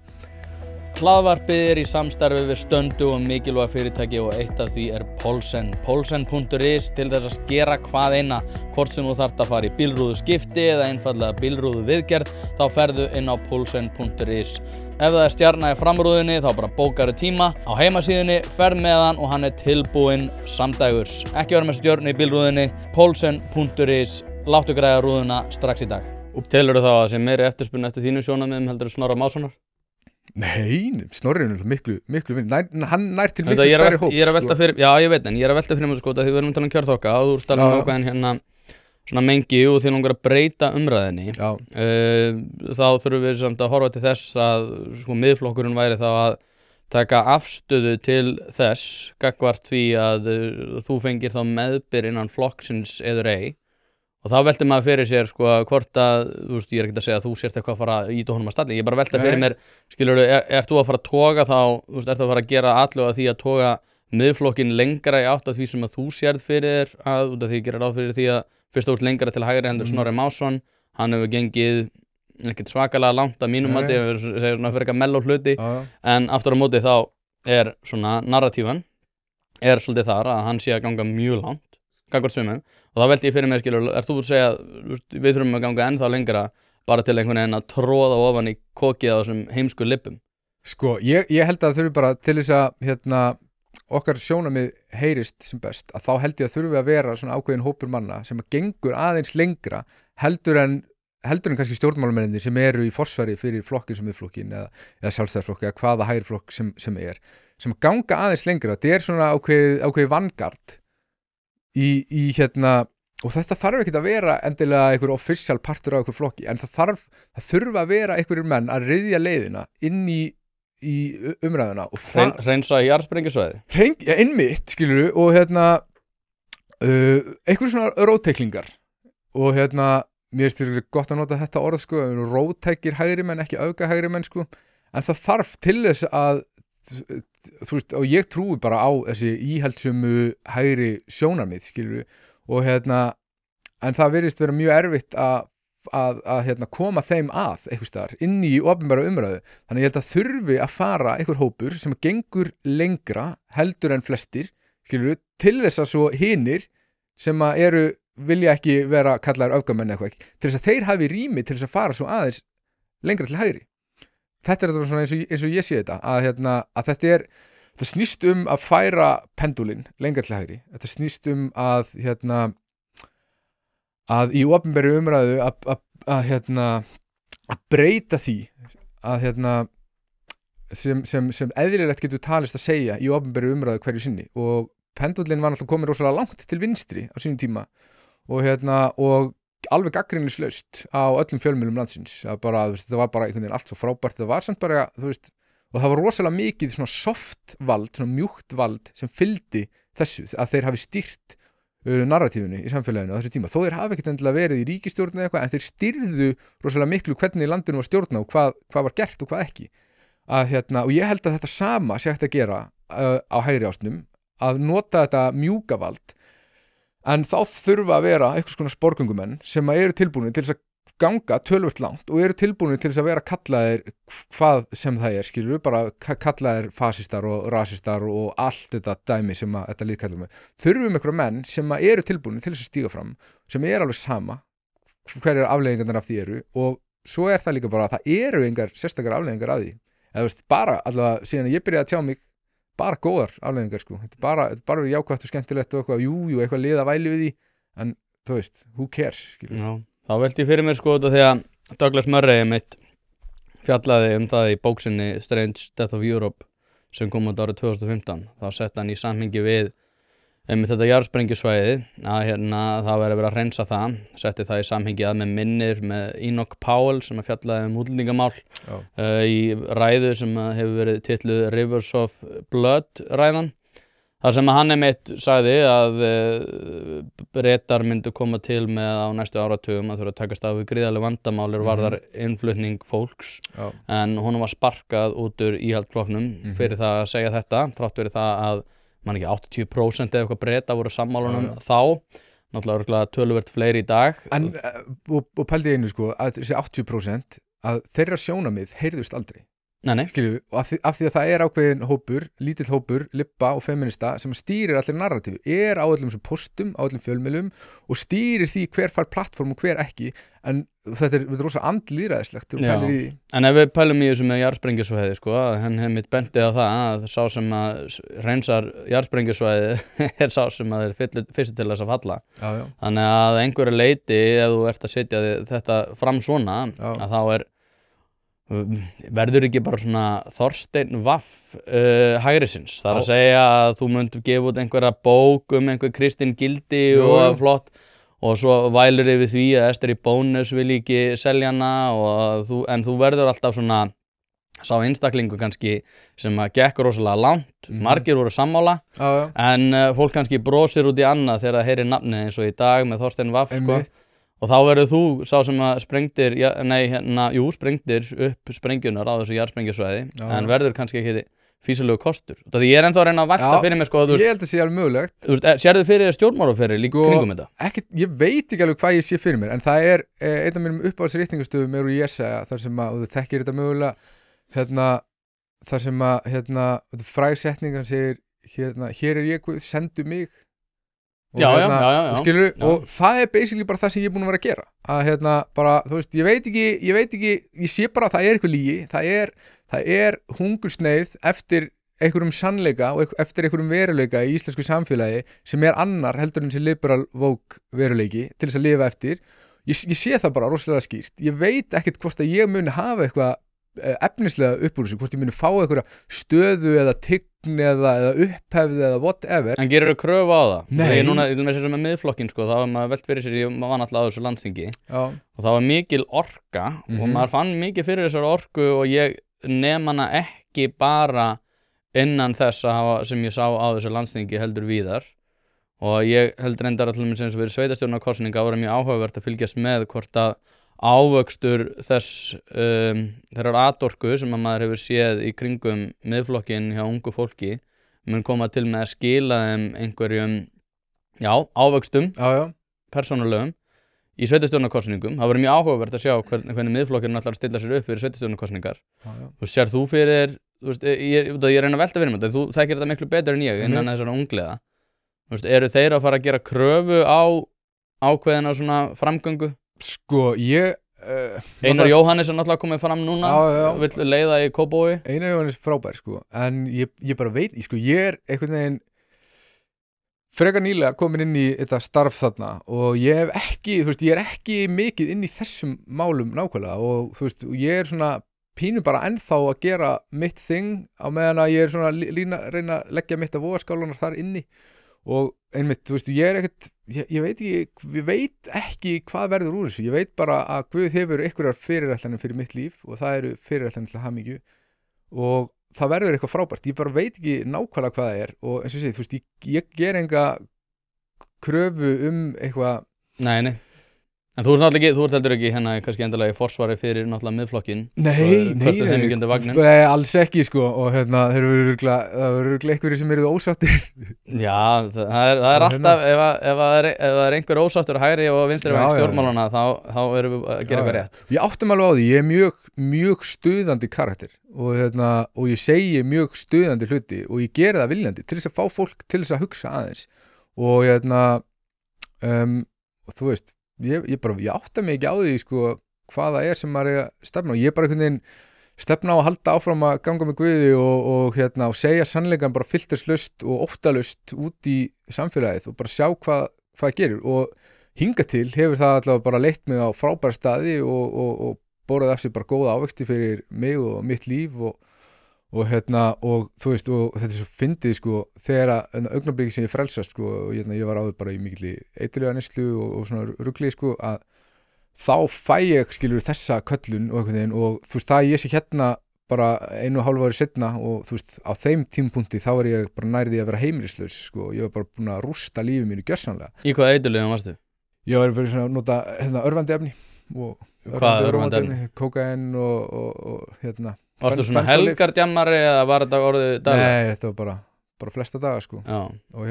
Hlaðvarpið er í samstarfi við stöndu og mikilvæg fyrirtæki og eitt af því er Polsen. Polsen.is til þess að skera hvað eina, hvort sem þú þarft að fara í bílrúðu skipti eða einfallega bílrúðu viðgerð, þá ferðu inn á Polsen.is. Ef það er stjarna í framrúðinni þá bara bókaru tíma á heimasíðunni, ferð með hann og hann er tilbúinn samdægurs. Ekki vera með stjörnu í bílrúðinni, Polsen.is, láttu græða rúðuna strax í dag. Telurðu þá að það sé meiri eftirspurn eftir þínu sjónarmiðum heldur en Snorra Mássonar? Nei, Snorri er miklu hann nær til miklu stærri hóps. Ég er að velta fyrir, já ég veit en ég er að velta fyrir mér sko því við erum að tala um kjörþokka og þú ert að tala um ákveðin hérna svona mengi og því langar að breyta umræðinni. Þá þurfum við samt að horfa til þess að sko miðflokkurinn væri þá að taka afstöðu til þess gagnvart því að þú fengir þá meðbyr innan flokksins eður ei. Og þá velti maður fyrir sér sko hvort að, þú veist, ég er ekki að segja að þú sért eitthvað að fara að íta honum að stalli, ég bara velta fyrir mér, skilurðu, ert þú að fara að toga þá, þú veist, ert þú að fara að gera allu að því að toga miðflokkin lengra í átt af því sem að þú sérð fyrir þér að, út af því ég gerir ráð fyrir því að fyrst þú ert lengra til hægri heldur Snorri Másson, hann hefur gengið ekkert svakalega langt að mínum mati, segir svona fyrir eitthvað melló hluti, en aftur á móti þá er svona narratífan, er svolítið þar að hann sé að ganga mjög langt, gagnvart sumum. Og þá velti ég fyrir mér, skilur, ert þú að segja við þurfum að ganga ennþá lengra bara til einhvern veginn að tróða ofan í kokið á þessum heimsku lippum? Sko, ég held að það þurfi bara til þess að okkar sjónarmið heyrist sem best, að þá held ég að þurfi að vera svona ákveðin hópur manna sem að gengur aðeins lengra heldur en kannski stjórnmálamennir sem eru í forsvari fyrir flokkin sem miðflokkin eða sjálfstæðisflokk eða hvaða hægri flokk sem sem ganga aðeins lengra. Þetta er svona ákveðið vanguard í og þetta þarf ekki að vera endilega einhver official partur á einhver flokki, en það þurfa að vera einhverjir menn að ryðja leiðina inn í umræðuna og hreinsa í jarðsprengjusvæði. Einmitt, skilurðu, og einhverjum svona rótteklingar og mér finnst þetta gott að nota þetta orð sko, róttekir hægri menn, ekki auka hægri menn sko, en það þarf til þess að þú veist, og ég trúi bara á þessi íhaldssömu hægri sjónarmið, skilurðu, og en það virðist vera mjög erfitt að að koma þeim að einhvers staðar inn í opinbera umræðu. Þannig ég held að þurfi að fara einhver hópur sem gengur lengra heldur en flestir, skilurðu, til þess að svo hinir sem að vilja ekki vera kallaðir öfgamenn eitthvað ekki, til þess að þeir hafi rými til þess að fara svo aðeins lengra til hægri. Þetta svona eins og ég sé þetta, að þetta snýst að færa pendúlinn lengra til hægri. Þetta snýst að í opinberri umræðu að breyta því sem eðlilegt getur talist að segja í opinberri umræðu hverju sinni, og pendúlinn var náttúrulega komin rosalega langt til vinstri á sínum tíma og alveg gagnrýnislaust á öllum fjölmiðlum landsins, það var bara einhvern veginn allt svo frábært, það var samt bara, og það var rosalega mikið svona soft vald, svona mjúkt vald sem fylgdi þessu, að þeir hafi stýrt narratífunni í samfélaginu á þessu tíma, þó þeir hafi ekkert endilega verið í ríkisstjórn eða eitthvað, en þeir stýrðu rosalega miklu hvernig landinu var stjórnað og hvað var gert og hvað ekki, og ég held að þetta sama sé hægt að gera á hægri ásnum, að nota þetta mjúka vald, en þá þurfa að vera einhvers konar sporgöngumenn sem eru tilbúinir til þess að ganga tölvört langt og eru tilbúinir til þess að vera kallaðir hvað sem það skilur, bara kallaðir fasistar og rasistar og allt þetta dæmi sem þetta lið kallar með. Þurfum einhverja menn sem eru tilbúinir til þess að stíga fram, sem alveg sama hverjar afleiðingarnar af því eru, og svo það líka bara að það eru engar sérstakar afleiðingar af því. Eða bara allavega síðan ég byrjaði að tjá mig, bara góðar afleiðingar sko. Þetta bara jákvætt og skemmtilegt og eitthvað, eitthvað liða væli við því, en þú veist, who cares, skilur. Já, þá velti ég fyrir mér sko þetta þegar Douglas Murray mitt fjallaði það í bóksinni Strange Death of Europe sem kom út árið 2015. Þá sett hann í samhengi við þetta jarðsprengjusvæði að það verið að hreinsa það, setti það í samhengi að með minnir með Enoch Powell sem fjallaði útlendingamál í ræðu sem hefur verið titluð Rivers of Blood ræðan, þar sem hann sagði að Bretar myndu koma til með á næstu áratugum að þurfa að takast á við gríðarleg vandamálir varðar innflutning fólks, en honum var sparkað út úr íhaldflokknum fyrir það að segja þetta, þrátt fyrir það að man ekki 80% eða eitthvað Breta voru sammálunum þá, náttúrulega töluvert fleiri í dag. En, og pældi einu sko, að þessi 80% að þeirra sjónamið heyrðust aldrei. Nei. Skilju, og af því að það ákveðin hópur, lítill hópur, libba og feminista sem stýrir allir narratífi, á öllum sem postum, á öllum fjölmiðlum og stýrir því hver fær plattform og hver ekki, en þetta rosa andlýðræðislegt. En ef við pælum í þessu með jarðsprengjusvæði sko, hann mitt benti á það að sá sem að reynsar jarðsprengjusvæði sá sem að fyrstu til þess að falla. Já. Þannig að einhverju leyti, ef þú ert að setja þetta fram svona, að þá verður ekki bara svona Þorsteinn Vaff hægrisins, það að segja að þú myndir gefa út einhverja bók einhver kristin gildi og flott, og svo vælir yfir því að Ester í bónus vil ekki selja hana, en þú verður alltaf svona sá einstaklingu kannski sem að gekk rosalega langt, margir voru sammála, en fólk kannski brosir út í annað þegar það heyrir nafnið eins og í dag með Þorsteinn Vaff sko. Og þá verður þú sá sem að sprengdir upp sprengjunar á þessu jarðsprengjusvæði, en verður kannski ekki fýsilegu kostur. Því ég ennþá að reyna að velta fyrir mér sko. Ég held að sé alveg mögulegt. Sérðu fyrir stjórnmálaferil í kringum þetta? Ég veit ekki alveg hvað ég sé fyrir mér, en það einn af mínum uppáhaldsritningastöðum í Jesaja, þar sem að, og þú þekkir þetta mögulega, þar sem að frægsetning hann segir, hér ég Guð, sendu mig. Já. Skilur, og það basically bara það sem ég búin að vera að gera, að bara, þú veist, ég veit ekki, ég sé bara að það eitthvað lygi, það hungursneið eftir einhverjum sannleika og eftir einhverjum veruleika í íslensku samfélagi sem annar heldur en sem liberal woke veruleiki til þess að lifa eftir. Ég sé það bara rosalega skýrt. Ég veit ekkert hvort að ég muni hafa eitthvað efnislega upp úr þessu, hvort ég muni fá einhverja stöðu eða tign eða upphefð eða whatever. En gerir þú kröfu á það? Nei. Ég núna, með sér sem miðflokkin sko, þá var maður velt fyrir sér, ég var náttúrulega á þessu landsþingi og það var mikil orka og maður fann mikið fyrir þessar orku og ég nem hana ekki bara innan þess sem ég sá á þessu landsþingi heldur víðar, og ég heldur reyndar allum sem fyrir sveitarstjórnarkosninga var mjög áhugavert að fylgjast með hvort að ávöxtur þeirrar atorku sem að maður hefur séð í kringum miðflokkin hjá ungu fólki mun koma til með að skila þeim einhverjum ávöxtum persónulegum í sveitarstjórnarkosningum. Það verður mjög áhugavert að sjá hvernig miðflokkurinn ætlar að stilla sér upp fyrir sveitarstjórnarkosningar. Þú sér þú fyrir, ég reyna að velta fyrir mig, þú þekkir þetta miklu betur en ég innan þessara ungliða. Eru þeir að fara að gera kröfu á ákveðina svona framgöngu? Sko, Einar Jóhannes er náttúrulega komið fram núna, vill leiða í Kópavogi. Einar Jóhannes frábær, sko, en ég bara veit, sko, ég einhvern veginn frekar nýlega komin inn í þetta starf þarna og ég er ekki mikið inn í þessum málum nákvæmlega og þú veist, ég svona pínu bara ennþá að gera mitt þing á meðan að ég svona reyna að leggja mitt af vogaskálunar þar inni og einmitt, þú veist, ég veit ekki hvað verður úr þessu, ég veit bara að Guð hefur einhverjar fyrirætlanir fyrir mitt líf og það eru fyrirætlanir til hamingju og það verður eitthvað frábært, ég bara veit ekki nákvæmlega hvað það er og eins og ég segi, þú veist, ég ger enga kröfu eitthvað. Nei, en þú ert heldur ekki hérna kannski endilega í forsvari fyrir náttúrulega miðflokkin. Nei, alls ekki sko og hérna, þeir eru örugglega einhverjir sem eru ósáttir. Já, það er alltaf, ef það er einhver ósáttur hægri og vinstri væng stjórnmálana, þá erum við að gera eitthvað rétt. Ég áttum alveg á því, ég er mjög stuðandi karakter og ég segi mjög stuðandi hluti og ég gera það viljandi til þess að fá fólk til þess að hugsa aðeins og og þú veist, ég átta mig ekki á því sko hvað það er sem maður er að stefna og ég bara einhvern veginn stefna á að halda áfram að ganga með Guði og segja sannleikann bara filterslaust og óttalust út í samfélagið og bara sjá hvað gerir og hinga til hefur það allavega bara leitt mig á frábæra staði og borðið af sig bara góða ávexti fyrir mig og mitt líf og þú veist og þetta er svo fyndið sko þegar augnablikið sem ég frelsast sko og ég var áður bara í mikilli eiturlyfjaneyslu og svona rugli sko að þá fæ ég skilur þessa köllun og einhvern veginn og þú veist það ég sé hérna bara 1,5 ári seinna og þú veist á þeim tímapunkti þá var ég bara nærði að vera heimilislaus sko ég var bara búin að rústa lífið mínu gjörsamlega. Í hvaða eiturlyfjum varstu? Ég var bara svona að nota örvandi efni og örvandi efni? Kókaín og Varstu svona helgardjammari eða var þetta orðið daglega? Nei, þetta var bara flesta daga sko. Já. Og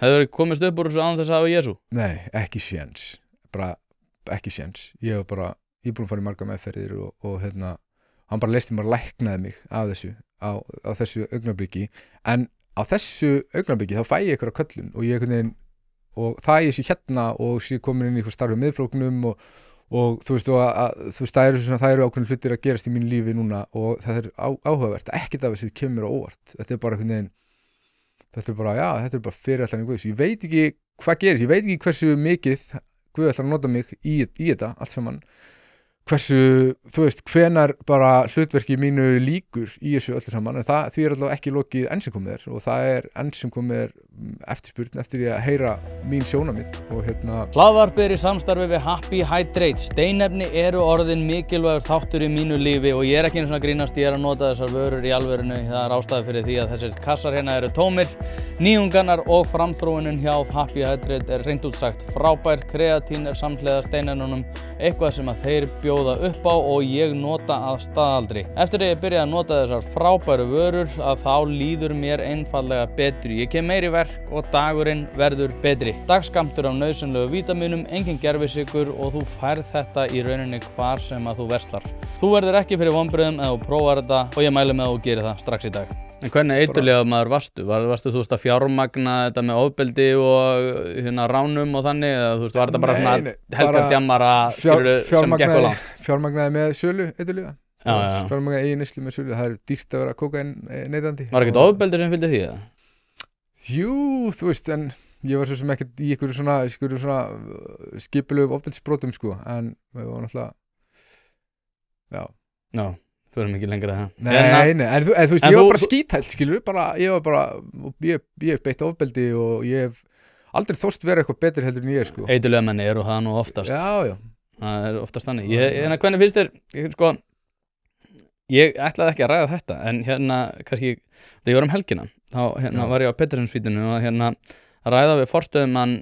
hefur komist upp úr þessu án þess að hafa Jesú? Nei, ekki séns. Bara ekki séns. Ég er búin að fara í marga meðferðir og hann bara leisti mér læknaði mig af þessu á þessu augnabliki en á þessu augnabliki þá fæ ég einhverja köllun og ég og það ég sé hérna og sé komin inn í eitthvað starfi meðflóknum og þú veist, það eru ákveðin hlutir að gerast í mínu lífi núna og það er áhugavert, ekkert af þessu kemur á óvart. Þetta er bara einhvern veginn, þetta er bara fyrirætlanir Guðs. Ég veit ekki hvað gerist, ég veit ekki hversu mikið Guð ætlar að nota mig í þetta allt saman. Hversu, þú veist, hvenar bara hlutverki mínu líkur í þessu öllu saman, en því er allavega ekki lokið enn sem komið og það er enn sem komið eftirspurn eftir ég að heyra mín sjónarmið og Hlaðvarp er í samstarfi við Happy Hydrate. Steinefni eru orðin mikilvægur þáttur í mínu lífi og ég er ekki einu svona grínast, ég er að nota þessar vörur í alvörinu. Það er ástæða fyrir því að þessir kassar hérna eru tómir. Nýjungarnar og framþróunin hjá Happy Hydrate er hreint út sagt frábær. Kreatín er samhliða steinefnunum, eitthvað sem að þeir bjóða upp á og ég nota að staðaldri. Eftir að ég byrjaði að nota þessar frábæru vörur að þá líður mér einfallega betur. Ég kem meiri verk og dagurinn verður betri. Dagskammtur af nauðsynlegu vítamínum, engin gervisykur og þú færð þetta í rauninni hvar sem að þú verslar. Þú verður ekki fyrir vonbrigðum ef þú prófar þetta og ég mæli með að þú gerir það strax í dag. En hvernig eiturlyfjamaður varstu? Varstu þú veist að fjármagna þetta með ofbeldi og ránum og þannig? Eða þú veist, var þetta bara svona helgardjammara sem gekk á langt? Fjármagnaði með sölu eiturlyfja. Fjármagnaði eigin neyslu með sölu. Það er dýrt að vera kókaín neytandi. Var ekkert ofbeldi sem fylgdi því? Jú, þú veist, en ég var svo sem ekkert í einhverju svona skipulegu ofbeldisbrotum sko, en við varum náttúrulega, já. Förum ekki lengra það. Nei, en þú veist, ég var bara skíthæll, skilur, ég hef beitt ofbeldi og ég hef aldrei þóst vera eitthvað betur heldur en ég sko. Eiturlyfjamenn eru það nú oftast. Já. Það er oftast þannig. Hvernig finnst þér, sko, ég ætlaði ekki að ræða þetta, en kannski, þegar ég var helgina, þá var ég á Pettersensfítinu og að ræða við forstöðumann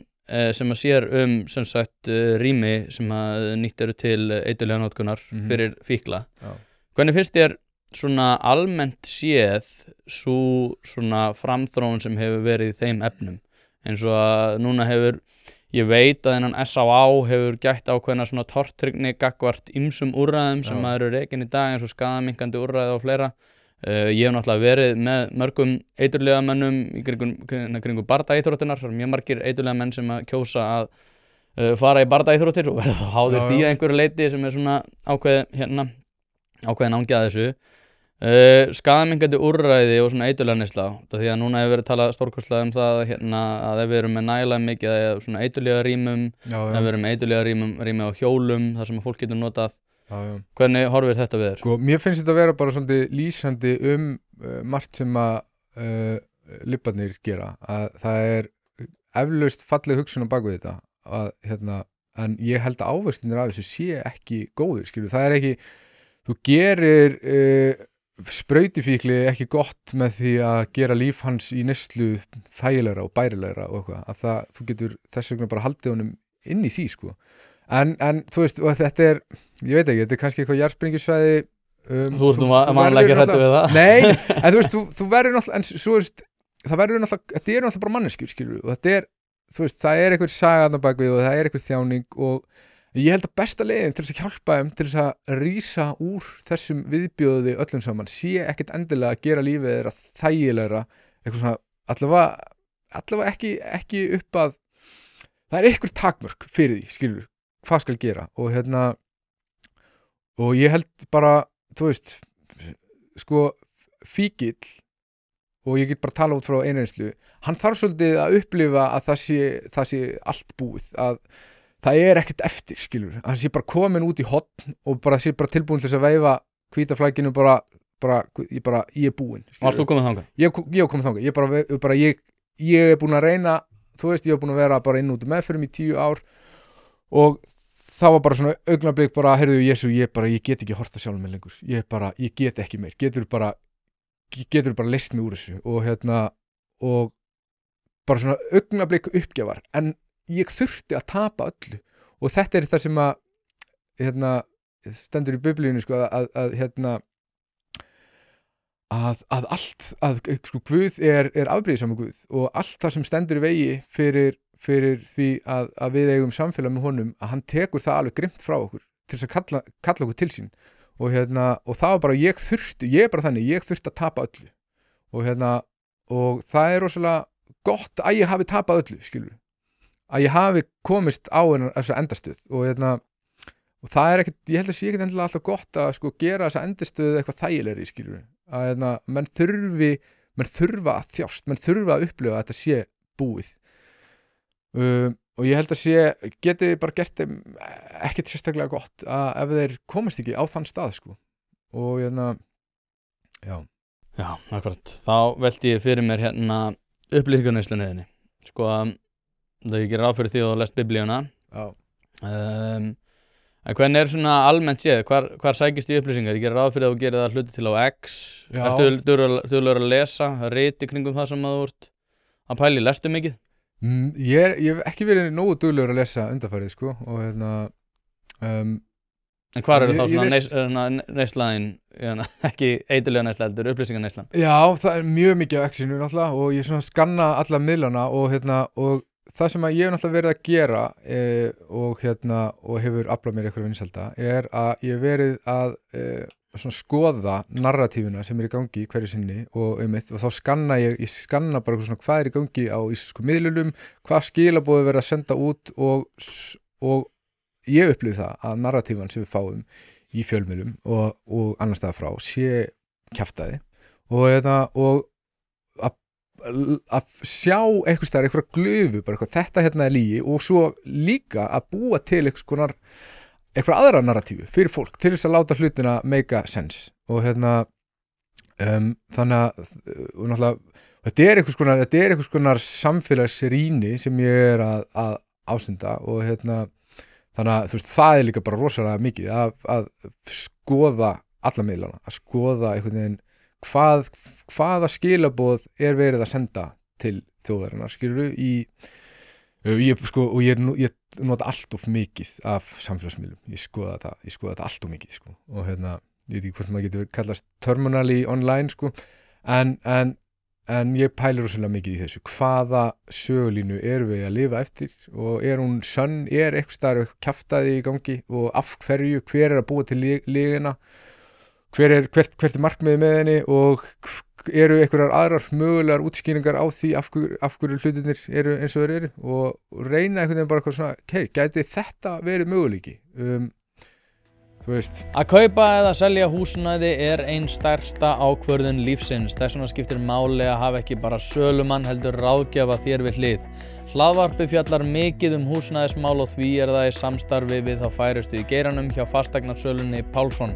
sem að sér sem sagt rými sem að nýtt eru til eiturlyfjanotkunar fyrir fíkla. Já. Hvernig finnst þér svona almennt séð svo svona framþróun sem hefur verið í þeim efnum? Eins og að núna hefur Ég veit að innan S.A.A. hefur gætt ákveðna svona tortryggni gagnvart ýmsum úrræðum sem Já. eru rekin í dag eins og skaðaminkandi úrræði og fleira. Ég hef náttúrulega verið með mörgum eiturlyfjamönnum í kringum bardaíþróttirnar. Það eru mjög margir eiturlyfjamenn sem að kjósa að fara í bardaíþróttir og verða þá háðir Já, því já. að einhverju leyti sem er svona ákveðin ángi að þessu. Skaðaminkandi úrræði og svona eiturlyfjaneysla, því að núna hefur verið talað stórkostlega það að ef við erum með nægilega mikið af svona eiturlyfjarýmum, Já, ef við erum með eiturlyfjarými á hjólum þar sem að fólk getur notað, já. hvernig horfir þetta við þér? Sko, mér finnst þetta að vera bara svolítið lýsandi margt sem að libbarnir gera, að það er eflaust falleg hugsun á baku þetta en ég held að ávextinir af þessu sé ekki góður, skilur, það er ekki, þú gerir sprautifíkli ekki gott með því að gera líf hans í neyslu þægilegra og bærilegra og eitthvað, þú getur þess vegna bara haldið honum inn í því, sko. En þú veist, og þetta er, ég veit ekki, þetta er kannski eitthvað jarðsprengjusvæði. Þú ert nú vanlega ekki hræddur við það. Nei, en þú veist, þú verður náttúrulega, en svo veist, það verður náttúrulega, þetta er náttúrulega bara manneskjur, skilur, og þetta er, þú veist, það er einhver saga þarna bak við og það er einhver þjáning og ég held að besta leiðin til þess að hjálpa þeim til þess að rísa úr þessum viðbjóði öllum saman sé ekkert endilega að gera lífið þeirra þægilegra, eitthvað svona allavega ekki upp að það er einhver takmörk fyrir því, skilur, hvað skal gera og ég held bara, þú veist, sko fíkill, og ég get bara tala út frá einreynslu, hann þarf svolítið að upplifa að það sé allt búið, að það er ekkert eftir, skilur, að það sé bara komin út í hotn og bara sé bara tilbúin til þess að veifa hvíta flækinu ég er búinn. Varst þú komið þangað? Ég komið þangað, ég er búinn að reyna, þú veist, ég er búinn að vera bara inn út meðferðum í 10 ár og það var bara svona augnablik bara, heyrðu, ég get ekki horta sjálfum mig lengur, ég get ekki meir, getur bara leyst mig úr þessu og bara svona augnablik uppgjafar, en ég þurfti að tapa öllu og þetta er það sem að stendur í biblíunni, sko, að allt, sko, Guð er afbrýðisamur Guð og allt það sem stendur í vegi fyrir því að við eigum samfélag með honum, að hann tekur það alveg grimmt frá okkur til þess að kalla okkur til sín og það var bara, ég þurfti að tapa öllu og það er rosalega gott að ég hafi tapað öllu, skilur, að ég hafi komist á þessa endastöð og það er ekkert, ég held að sé ekkert endilega alltaf gott að sko gera þessa endastöð eitthvað þægilegri, skilur, að menn þurfa að þjást, menn þurfa að upplifa að þetta sé búið og ég held að geti bara gert þeim ekkert sérstaklega gott að ef þeir komast ekki á þann stað, sko, og Já, akkurat, þá velti ég fyrir mér upplýsingarneysluninni, sko, það ég gerir ráð fyrir því að þú lest biblíuna. Já. En hvernig er svona almennt séð, hvar sækist í upplýsingar? Ég gerir ráð fyrir að þú gerir það hluti til á X. Já. Ertu duglegur að lesa, riti kringum það sem að þú ert að pæli, lestu mikið? Ég hef ekki verið nógu duglegur að lesa undanfarið, sko, og En hvar eru þá svona neyslaðin, ekki eiturlega neysla, heldur upplýsingarneyslan? Já, það er mjög mikið á X-inu náttúrulega og ég svona skanna alla miðlana og það sem að ég hef náttúrulega verið að gera og hefur aflað mér eitthvað vinsælda er að ég hef verið að svona skoða narratífuna sem er í gangi hverju sinni og þá skanna ég skanna bara svona hvað er í gangi á íslensku miðlunum, hvað skilaboð verið að senda út og ég upplifði það að narratífan sem við fáum í fjölmiðlum og annars staðar frá sé kjaftaði og að sjá eitthvað glöfu, bara þetta er lygi og svo líka að búa til eitthvað aðra narratífu fyrir fólk til þess að láta hlutina make sense og þannig að náttúrulega þetta er eitthvað konar samfélagsrýni sem ég er að ásunda og þannig að þú veist, það er líka bara rosalega mikið að skoða alla miðlana, að skoða einhvern veginn hvaða skilaboð er verið að senda til þjóðarinnar, skilurðu, ég nota allt of mikið af samfélagsmiðlum, ég skoða þetta allt of mikið, sko, og ég veit ekki hvort maður getur kallast terminally online, sko, en en ég pælir rosalega mikið í þessu hvaða sögulínu erum við að lifa eftir og hún sönn, eitthvað staðar kjaftaði í gangi og af hverju, hver að búa til lígina, hvert markmiðið með henni og eru einhverjar aðrar mögulegar útskýringar á því af hverju hlutirnir eru eins og þeir eru og reyna einhvern veginn bara eitthvað svona, gæti þetta verið möguleiki? Þú veist. Að kaupa eða selja húsnæði ein stærsta ákvörðun lífsins. Þess vegna skiptir máli að hafa ekki bara sölumann heldur ráðgjafa þér við hlið. Hlaðvarpið fjallar mikið húsnæðismál og því það í samstarfi við þá færustu í geiranum hjá fasteignasölunni Pálsson.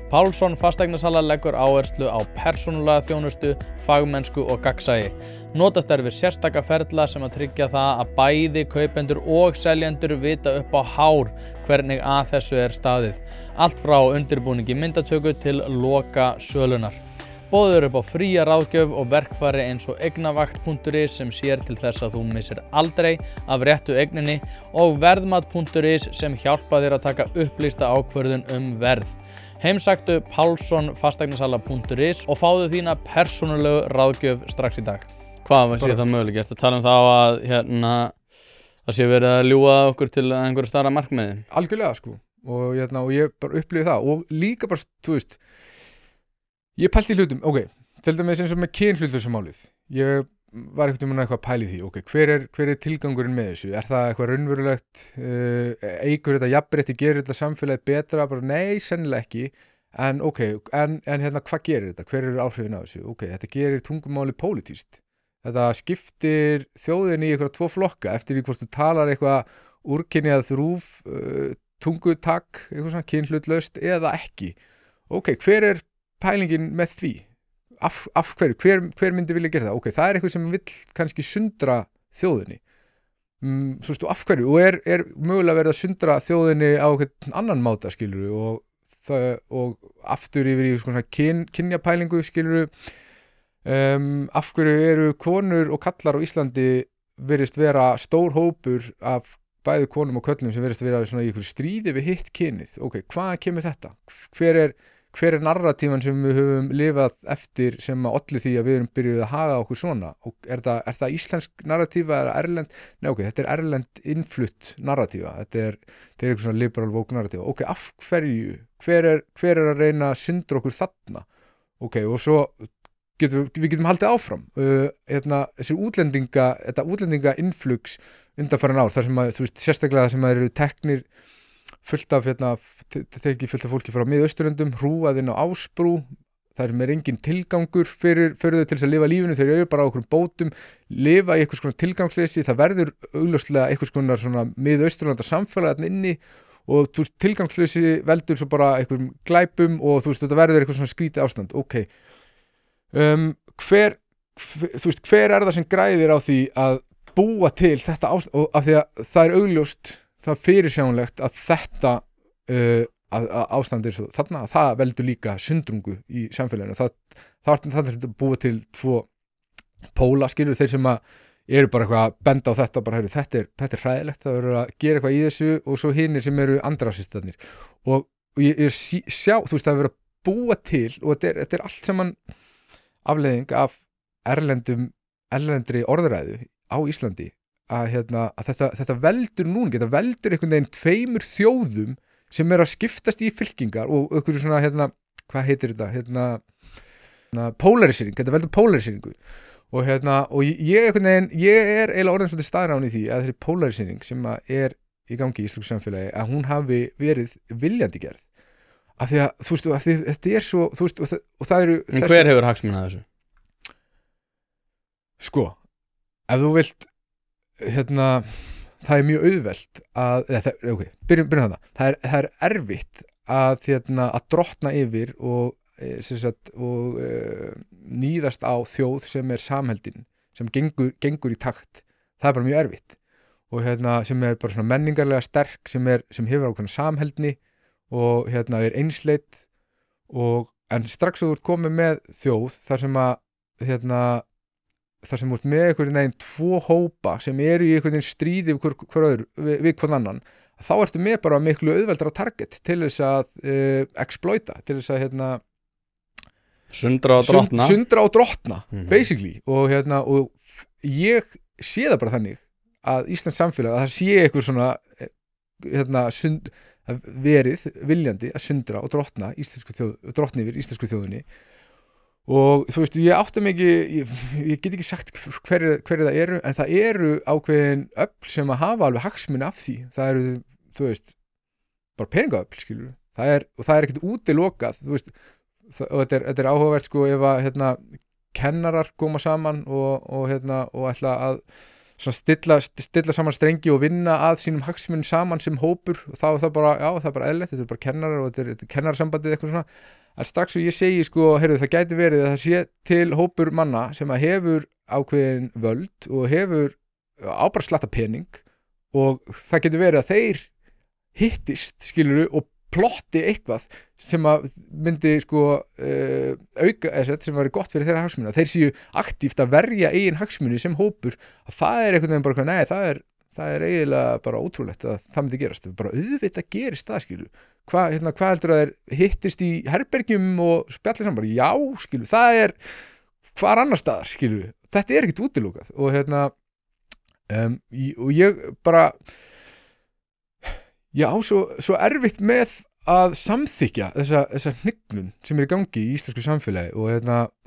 Pálsson fasteignasala leggur áherslu á persónulega þjónustu, fagmennsku og gagnsæi. Notast við sérstaka ferla sem að tryggja það að bæði kaupendur og seljendur vita upp á hár hvernig að þessu staðið. Allt frá undirbúningi myndatöku til loka sölunar. Boðið upp á fría ráðgjöf og verkfæri eins og eignavakt.is sem sér til þess að þú missir aldrei af réttu eigninni og verðmat.is sem hjálpa þér að taka upplýsta ákvörðun verð. Heimsæktu pálssonfasteignasala.is og fáðu þína persónulegu ráðgjöf strax í dag. Hvað sé það mögulega? Ertu að tala það að það sé verið að ljúga okkur til einhverju stærra markmiði? Algjörlega sko og ég bara upplifi það og líka bara, þú veist, ég pælti í hlutum, til dæmis eins og með kynhlutlausamálið. Ég var eitthvað að pæla í því, hver er tilgangurinn með þessu? Er það eitthvað raunverulegt, eigur þetta jafnrétti, gerir þetta samfélagið betra? Bara nei, sennilega ekki, en hvað gerir þetta? Hver eru áhrifin af þessu? Þetta gerir tungumálið pólitískt. Þetta skiptir þjóðinni í eitthvað 2 flokka eftir hvort þú talar eitthvað úrkynjað rúf, tungutak, eitthvað svona kynhlutlaust eða ekki. Hver er pælingin með því? Af hverju? Hver myndi vilja gera það? Það er eitthvað sem vill kannski sundra þjóðinni. Svo veistu, af hverju? Og er mögulega verið að sundra þjóðinni á einhvern annan máta, skilurðu, og aftur yfir í svona kynjapælingu, skilurðu. Af hverju eru konur og kallar á Íslandi virðist vera stór hópur af bæði konum og köllum sem virðist vera svona í einhverju stríði við hitt kynið? Hvaðan kemur þetta? Hver er narratífan sem við höfum lifað eftir sem að olli því að við erum byrjuð að haga okkur svona? Og er það íslensk narratífa eða erlend? Nei, þetta er erlend innflutt narratífa. Þetta er eitthvað svona liberal woke narratífa. Af hverju? Hver er að reyna að sundra okkur þarna? Og svo við getum haldið áfram. Þetta útlendinga innflugs undanfarin ár, þar sem að, þú veist, sérstaklega sem að eru teknir fullt af fólki frá Miðausturlöndum, hrúað inn á Ásbrú, það er engin tilgangur fyrir þau til þess að lifa lífinu, þau eru bara á okkur bótum, lifa í einhvers konar tilgangsleysi, það verður augljóslega einhvers konar svona Miðausturlanda samfélag þarna inni og þú veist, tilgangsleysi veldur svo bara einhverjum glæpum og þú veist, þetta verður eitthvað svona skrítið ástand. Hver er það sem græðir á því að búa til þetta ástand, og af því að það er augljóst, það er fyrirsjáanlegt að þetta að ástand svo þarna, það veldur líka sundrungu í samfélaginu. Það er að búa til 2 póla, skilur, þeir sem að eru bara eitthvað að benda á þetta, bara þetta er hræðilegt, það verður að gera eitthvað í þessu og svo hinir sem eru andrasistarnir og ég sjá, þú veist, það verður að búa til og þetta er allt saman afleiðing af erlendri orðræðu á Íslandi að þetta veldur núna, þetta veldur einhvern veginn 2 þjóðum sem að skiptast í fylkingar og einhverju svona, hvað heitir þetta, polarisering, þetta veldur polariseringu og ég er eiginlega orðin svolítið staðráðinn í því að þessi polarisering sem er í gangi í íslensku samfélagi, að hún hafi verið viljandi gerð. Af því að, þú veist, þetta er svo, þú veist, og það eru... En hver hefur hagsmuna þessu? Sko, ef þú vilt, það er mjög auðvelt að, byrjum þarna. Það er erfitt að drottna yfir og níðast á þjóð sem er samheldin, sem gengur í takt. Það er bara mjög erfitt. Og sem er bara svona menningarlega sterk, sem hefur ákveðna samheldni, og er einsleitt en strax þú ert komið með þjóð þar sem þú ert með einhvern veginn 2 hópa sem eru í einhvern veginn stríði við hvern annan, þá ertu með bara miklu auðveldara target til þess að exploita, til þess að Sundra og drottna Sundra og drottna, basically og ég sé það bara þannig að Íslands samfélag, að það sé eitthvað svona verið viljandi að sundra og drottna drottni yfir íslensku þjóðinni og þú veist, ég átta mig ekki ég get ekki sagt hverju það eru en það eru ákveðin öfl sem að hafa alveg hagsmuni af því það eru, þú veist, bara peningaöfl skilur, og það er ekkert útilokað, þú veist og þetta er áhugavert sko ef að kennarar koma saman og ætla að svona stilla saman strengi og vinna að sínum hagsmunum saman sem hópur og þá er það bara, já það er bara eðlilegt, þetta er bara kennarar og þetta er kennarasambandið eitthvað svona en strax og ég segi sko, heyrðu það gæti verið að það sé til hópur manna sem að hefur ákveðin völd og hefur ábara slatta pening og það getur verið að þeir hittist skiluru og plotti eitthvað sem að myndi sko auka, sem væri gott fyrir þeirra hagsmuna þeir séu aktíft að verja eigin hagsmuni sem hópur, að það er einhvern veginn bara, nei, það er eiginlega bara ótrúlegt að það myndi gerast, bara auðvitað gerist það skilu, hvað heldur að þeir hittist í herbergjum og spjallir saman, bara já skilu, það er hvar annar staðar skilu, þetta er ekkert útilokað og og ég bara ég á svo erfitt með að samþykja þessa hnignun sem er í gangi í íslensku samfélagi og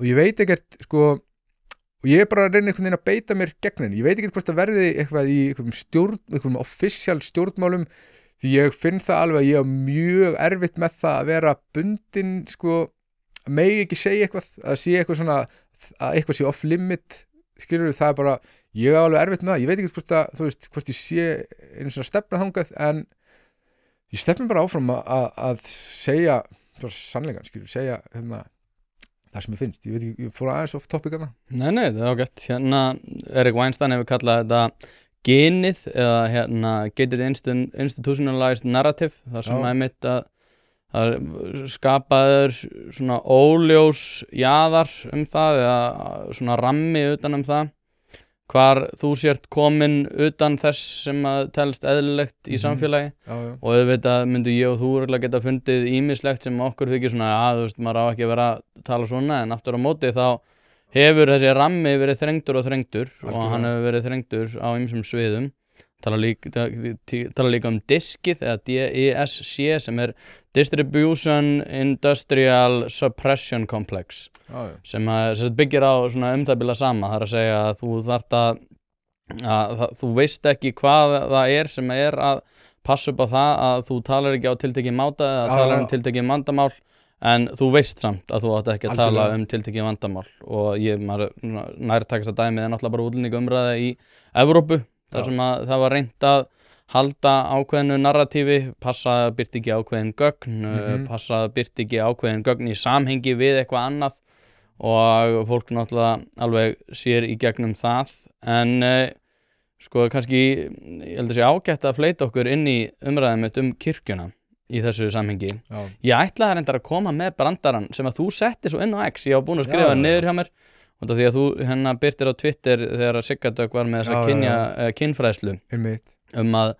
ég veit ekkert sko, og ég er bara að reyna einhvern veginn að beita mér gegn henni, ég veit ekkert hvort það verði eitthvað í einhverjum official stjórnmálum því ég finn það alveg að ég á mjög erfitt með það að vera bundin sko, megi ekki segja eitthvað, að sé eitthvað svona að eitthvað sé off limit skilur það er bara, ég á alveg erfitt með það, ég veit ekkert hvort að, þú veist, hvort ég sé einu svona stefna þangað en ég stefnum bara áfram að segja sannleikann, segja það sem ég finnst, ég veit ekki, ég fór aðeins off topic að það. Nei, það er ágætt. Erik Weinstein hefur kallað þetta genið eða gated institutionalized narrative, þar sem er mitt að skapaður svona óljós jaðar það eða svona rammi utan það hvar þú sért komin utan þess sem að telst eðlilegt í samfélagi og auðvitað myndu ég og þú örugglega geta fundið ýmislegt sem okkur þykir svona þú veist, maður á ekki að vera að tala svona en aftur á móti þá hefur þessi rammi verið þrengdur og hann hefur verið þrengdur á ýmsum sviðum tala líka diskið eða DISC sem er Distribution Industrial Suppression Complex sem byggir á svona það bila sama, það er að segja að þú þarft að þú veist ekki hvað það er sem er að passa upp á það að þú talar ekki á tiltekið máta eða talar tiltekið vandamál en þú veist samt að þú átt ekki að tala tiltekið vandamál og maður nærtækast að dæmið er náttúrulega bara útlendingaumræða í Evrópu þar sem að það var reynt að halda ákveðinu narratífi, passa að byrta ekki ákveðin gögn, passa að byrta ekki ákveðin gögn í samhengi við eitthvað annað og fólk náttúrulega alveg sér í gegnum það en sko kannski ég held að sé ágætt að fleyta okkur inn í umræðum um kirkjuna í þessu samhengi. Ég ætlaði reyndar að koma með brandarann sem að þú setti svo inn á X, ég var búin að skrifa niður hjá mér og því að þú birtir á Twitter þegar Sigga Dögg var með þessa kynfræðslu að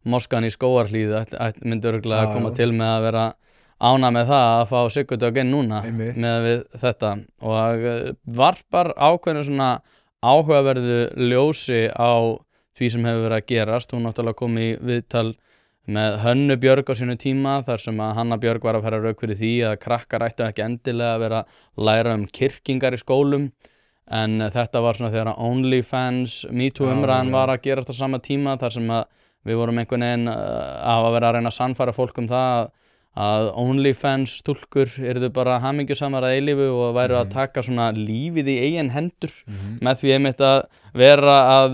moskan í Skógarhlíð myndi örugglega koma til með að vera ánægð með það að fá Sigga Dögg inn núna með við þetta og varpar ákveðinu svona áhugaverðu ljósi á því sem hefur verið að gerast. Hún náttúrulega kom í viðtal með Hönnu Björg á sínu tíma þar sem að Hanna Björg var að færa rauk fyrir því að krakkar ættu ekki endilega að vera að læra kirkingar í skólum en þetta var svona þegar OnlyFans MeToo umræðan var að gerast á sama tíma þar sem að við vorum einhvern veginn að vera að reyna að sannfæra fólk það að OnlyFans stúlkur yrðu bara hamingjusamar að eilífu og væru að taka svona lífið í eigin hendur með því einmitt að vera að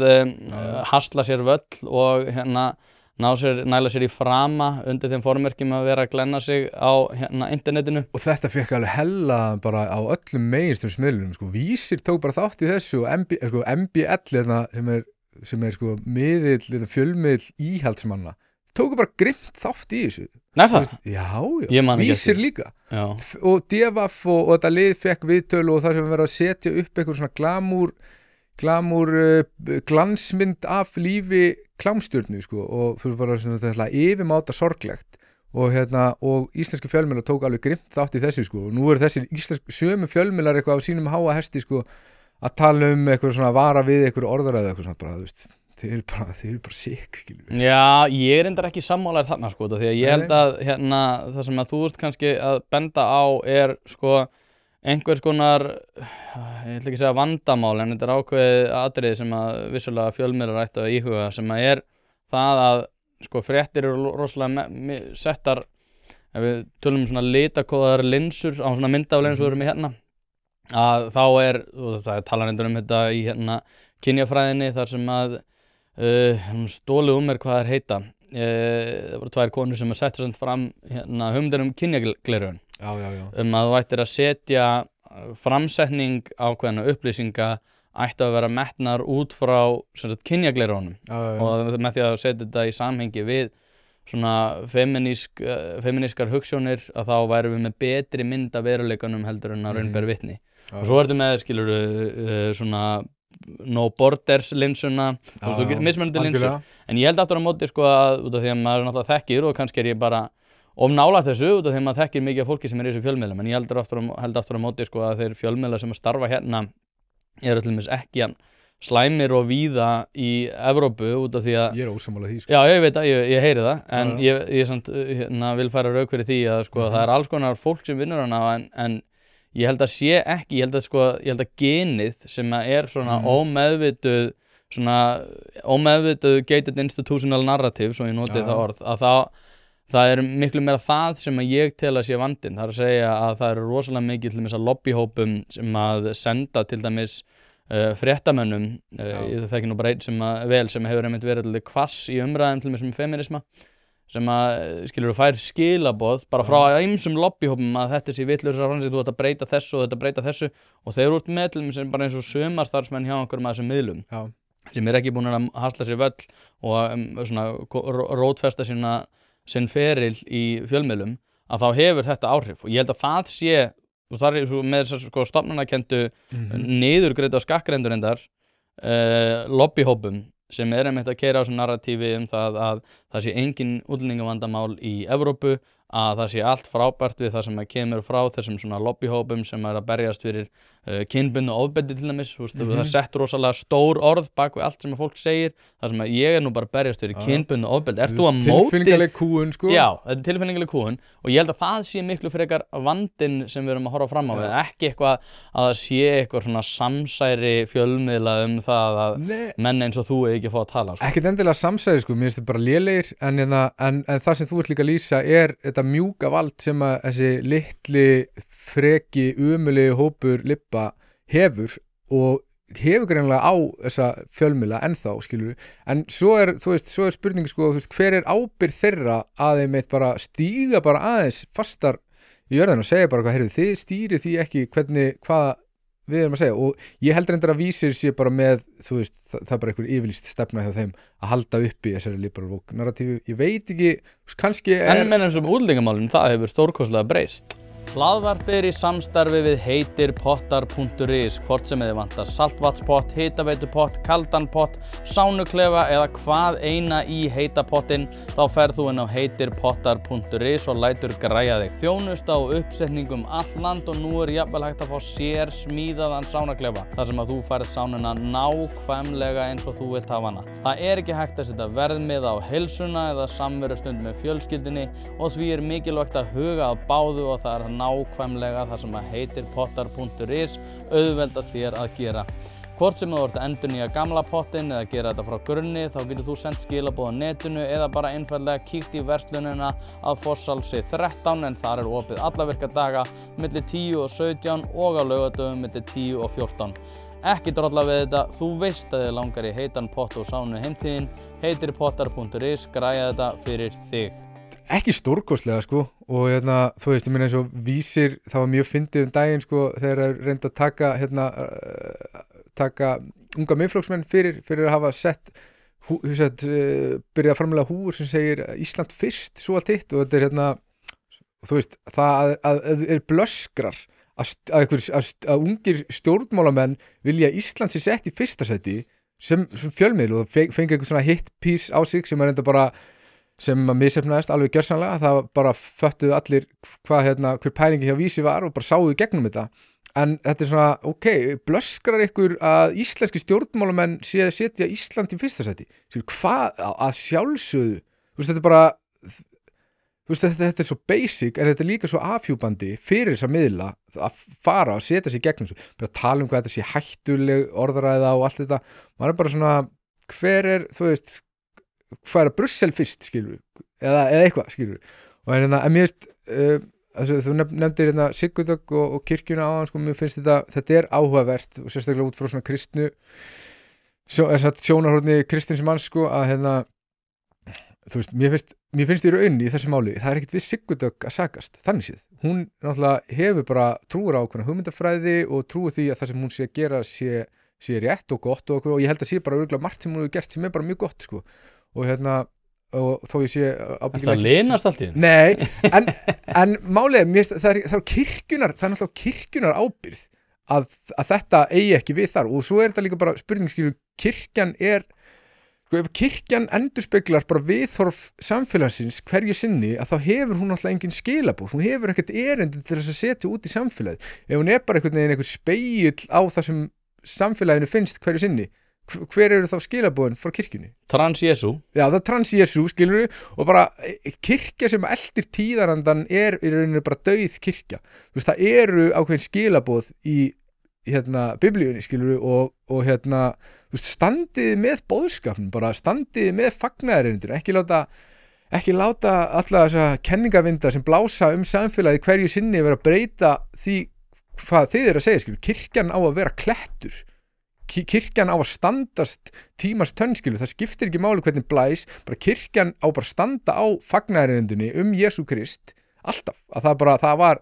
hasla sér völl og næla sér í frama undir þeim formerkjum að vera að glenna sig á internetinu. Og þetta fekk alveg hella bara á öllum meginstum smiðlunum, sko. Vísir tók bara þátt í þessu og MBL sem er sko miðill, fjölmiðill íhaldsmanna, tóku bara grimt þátt í þessu. Nei það? Já, Vísir líka. Já. Og Devaf og þetta lið fekk viðtölu og það sem verið að setja upp eitthvað svona glamúr glansmynd af lífi klámstjörnu sko og fyrir bara svona þetta yfirmáta sorglegt og íslenski fjölmiðlar tók alveg grimt þátt í þessu sko, og nú eru þessir sömu fjölmiðlar eitthvað á sínum háa hesti sko, að tala eitthvað svona vara við eitthvað orðaræðu eitthvað svona bara, þú veist, þeir eru bara sick, skilur við. Já, ég reyndar ekki sammálaður þarna sko, því að ég held að það sem að þú ert kannski að benda á sko einhvers konar, ég ætla ekki að segja vandamál, en þetta ákveðið atriði sem að vissulega fjölmiðlar ættu að íhuga, sem að það að sko fréttir eru rosalega settar, ef við tölum svona litakóðar linsur á svona myndaflegin sem við erum í að þá og það talar reyndar þetta í kynjafræðinni, þar sem að stólu mér hvað heita, það voru 2 konur sem að setja fram hugmyndir kynjagleraugun, að þú ættir að setja framsetning ákveðna upplýsinga ættu að vera metnar út frá kynjagleraugunum, og með því að setja þetta í samhengi við svona femínískar hugsjónir, að þá værum við með betri mynd af veruleikanum heldur en að raun ber vitni. Og svo ertu með, skilurðu, svona no borders linsuna, þú getur mismunandi linsur, en ég held aftur á móti sko að út af því að maður náttúrulega þekkir, og kannski ég bara of nálægt þessu út af því að maður þekkir mikið af fólki sem í þessu fjölmiðlum, en ég held aftur á móti sko að þeir fjölmiðlar sem að starfa eru til dæmis ekki slæmir og víða í Evrópu, út af því að ég ósammála því sko. Já, ég veit að ég heyri það, en ég samt vil færa rauk fyrir því að sko það alls konar fólk sem vinnur hana, en ég held að ég held að genið sem svona ómeðvituð gated institutional narrative, svo ég noti það orð, að það miklu meira það sem að ég tel að sé vandinn. Það að segja að það eru rosalega mikið til dæmis að lobbyhópum sem að senda til dæmis fréttamönnum, ég þekki nú bara einn sem hefur einmitt verið hvass í umræðum til dæmis feminisma, sem að fær skilaboð bara frá ýmsum lobbyhópum að þetta sé vitlaus rannsókn, þú ert að breyta þessu og þetta breyta þessu, og þeir eru út með til dæmis bara eins og sumarstarfsmenn hjá einhverjum af þessum miðlum sem ekki búin að hasla sér völl og svona rótfesta sinn feril í fjölmiðlum, að þá hefur þetta áhrif, og ég held að það sé, og það með þessar sko stofnanakendu niðurgreidd á skakkreindurindar lobbyhópum sem einmitt að keyra á þessu narratífi það að það sé engin útlendingavandamál í Evrópu, að það sé allt frábært við það sem kemur frá þessum svona lobbyhópum sem að berjast fyrir kynbundnu ofbeldi til dæmis, það sett rosalega stór orð bak við allt sem að fólk segir, það sem að ég nú bara berjast fyrir kynbundnu ofbeldi. Ert þú að móti? Tilfinningaleg kúgun sko? Já, þetta er tilfinningaleg kúgun, og ég held að það sé miklu frekar vandinn sem við erum að horfa fram á við, ekki eitthvað að það sé eitthvað svona samsæri fjölmiðla það að menn eins og þú ekki að fá að tala sko. Ekkert endilega samsæri sko, mér finnst þetta bara lélegir, en það sem þú ert líka að lýsa þetta mjúka vald sem að þessi litli freki umulegi hópur Libba hefur, og hefur greinlega á þessa fjölmiðla ennþá, skilur við, en svo er spurning sko, hver er ábyrgð þeirra að þeim bara stíga bara aðeins fastar í jörðina og segja bara hvað, heyrðu, þið stýrið því ekki hvað við erum að segja, og ég heldur endur að Vísir sé bara með, það er bara einhver yfirlýst stefna hjá þeim að halda uppi þessari liberal woke narratífu, ég veit ekki, kannski En meðan sem útlendingamálum, það hefur stórkostlega breyst. Hlaðvarp í samstarfi við heitirpottar.is, hvort sem þið vantar saltvatnspott, hitaveitupott, kaldan pott, sánuklefa eða hvað eina í heita pottinn, þá ferð þú inn á heitirpottar.is og lætur græja þig. Þjónusta á uppsetningum all land, og nú jafnvel hægt að fá sér smíðaðan sánuklefa, þar sem að þú færð sánuna nákvæmlega eins og þú vilt hafa hana. Það er ekki hægt að setja verðmiða á heilsuna eða samverustund með fjölskyldunni, og því er mikilvægt að huga að báðu, og það er nákvæmlega það sem að heitirpottar.is auðvelda þér að gera. Hvort sem þú ert að endurnýja gamla pottinn eða gera þetta frá grunni, þá getur þú sendt skilaboð á netinu eða bara einfaldlega kíkt í verslunina að Fosshálsi 13, en þar er opið alla virka daga milli 10 og 17 og á laugardögum milli 10 og 14. Ekki drolla við þetta, þú veist að þið langar í heitan pott og sánu heimtíðin, heitirpottar.is græja þetta fyrir þig. Ekki stórkostlega sko, og ég meina eins og Vísir, það var mjög fyndið daginn sko, þegar það reyndi að taka unga miðflokksmenn fyrir að hafa byrjað að framlega húur sem segir Ísland fyrst, svo allt hitt, og þetta það er blöskrar að ungir stjórnmálamenn vilja Ísland sé sett í fyrsta sæti sem fjölmiðl, og fengi eitthvað svona hit piece á sig sem er enda bara sem að misefnaðist alveg gjörsamlega, það bara föttuðu allir hver pælingi hjá Vísi var og bara sáu í gegnum þetta, en þetta svona, ok, blöskrar ykkur að íslenski stjórnmálamenn setja Ísland í fyrsta sæti, hvað að sjálfsögðu, þetta er bara þetta svo basic, en þetta er líka svo afhjúpandi fyrir þess að miðla að fara og setja sig gegnum þessu, bara tala hvað þetta sé hættuleg orðræða og allt þetta, maður bara svona, hver hvað að Brussel fyrst, skilur við, eða eitthvað, skilur við, og en mér þú nefndir Sigurdögg og kirkjuna áðan, sko, mér finnst þetta er áhugavert og sérstaklega út frá svona kristnu sjónarhorni kristins manns, sko, að mér finnst í raun í þessu máli, það er ekkert við Sigurdögg að sakast, þannig séð, hún náttúrulega hefur bara trúur á ákveðna hugmyndafræði og trúur því að það sem hún sé að gera sé rétt og gott og ég held að sé bara örugglega margt sem hún hefur gert sem er bara mjög gott, sko, og og þó ég sé ábyggilega það linast allt í henni. Nei, en málið það er kirkjunar, það er náttúrulega kirkjunar ábyrgð að þetta eigi ekki við þar, og svo er þetta líka bara spurning, skilur, kirkjan ef kirkjan endurspeglar bara viðhorf samfélagsins hverju sinni, að þá hefur hún náttúrulega engin skilaboð, hún hefur ekkert erindi til þess að setja út í samfélagið, ef hún er bara einhver spegill á það sem samfélaginu finnst hverju sinni, hver eru þá skilaboðin frá kirkjunni? Trans-Jesú. Já, það er Trans-Jesú, skilur við, og bara kirkja sem eldir tíðarandan er í rauninni bara dauð kirkja. Það eru ákveðin skilaboð í biblíunni, skilur við, og standið með boðskapnum, bara standið með fagnaðarindir, ekki láta alla þessa kenningavinda sem blása samfélagi hverju sinni vera að breyta því hvað þið eru að segja, skilur, kirkjan á að vera klettur, kirkjan á að standast tímans tönn, skilur, það skiptir ekki máli hvernig blæs, bara kirkjan á bara standa á fagnaðarerindinni Jesú Krist, alltaf, að það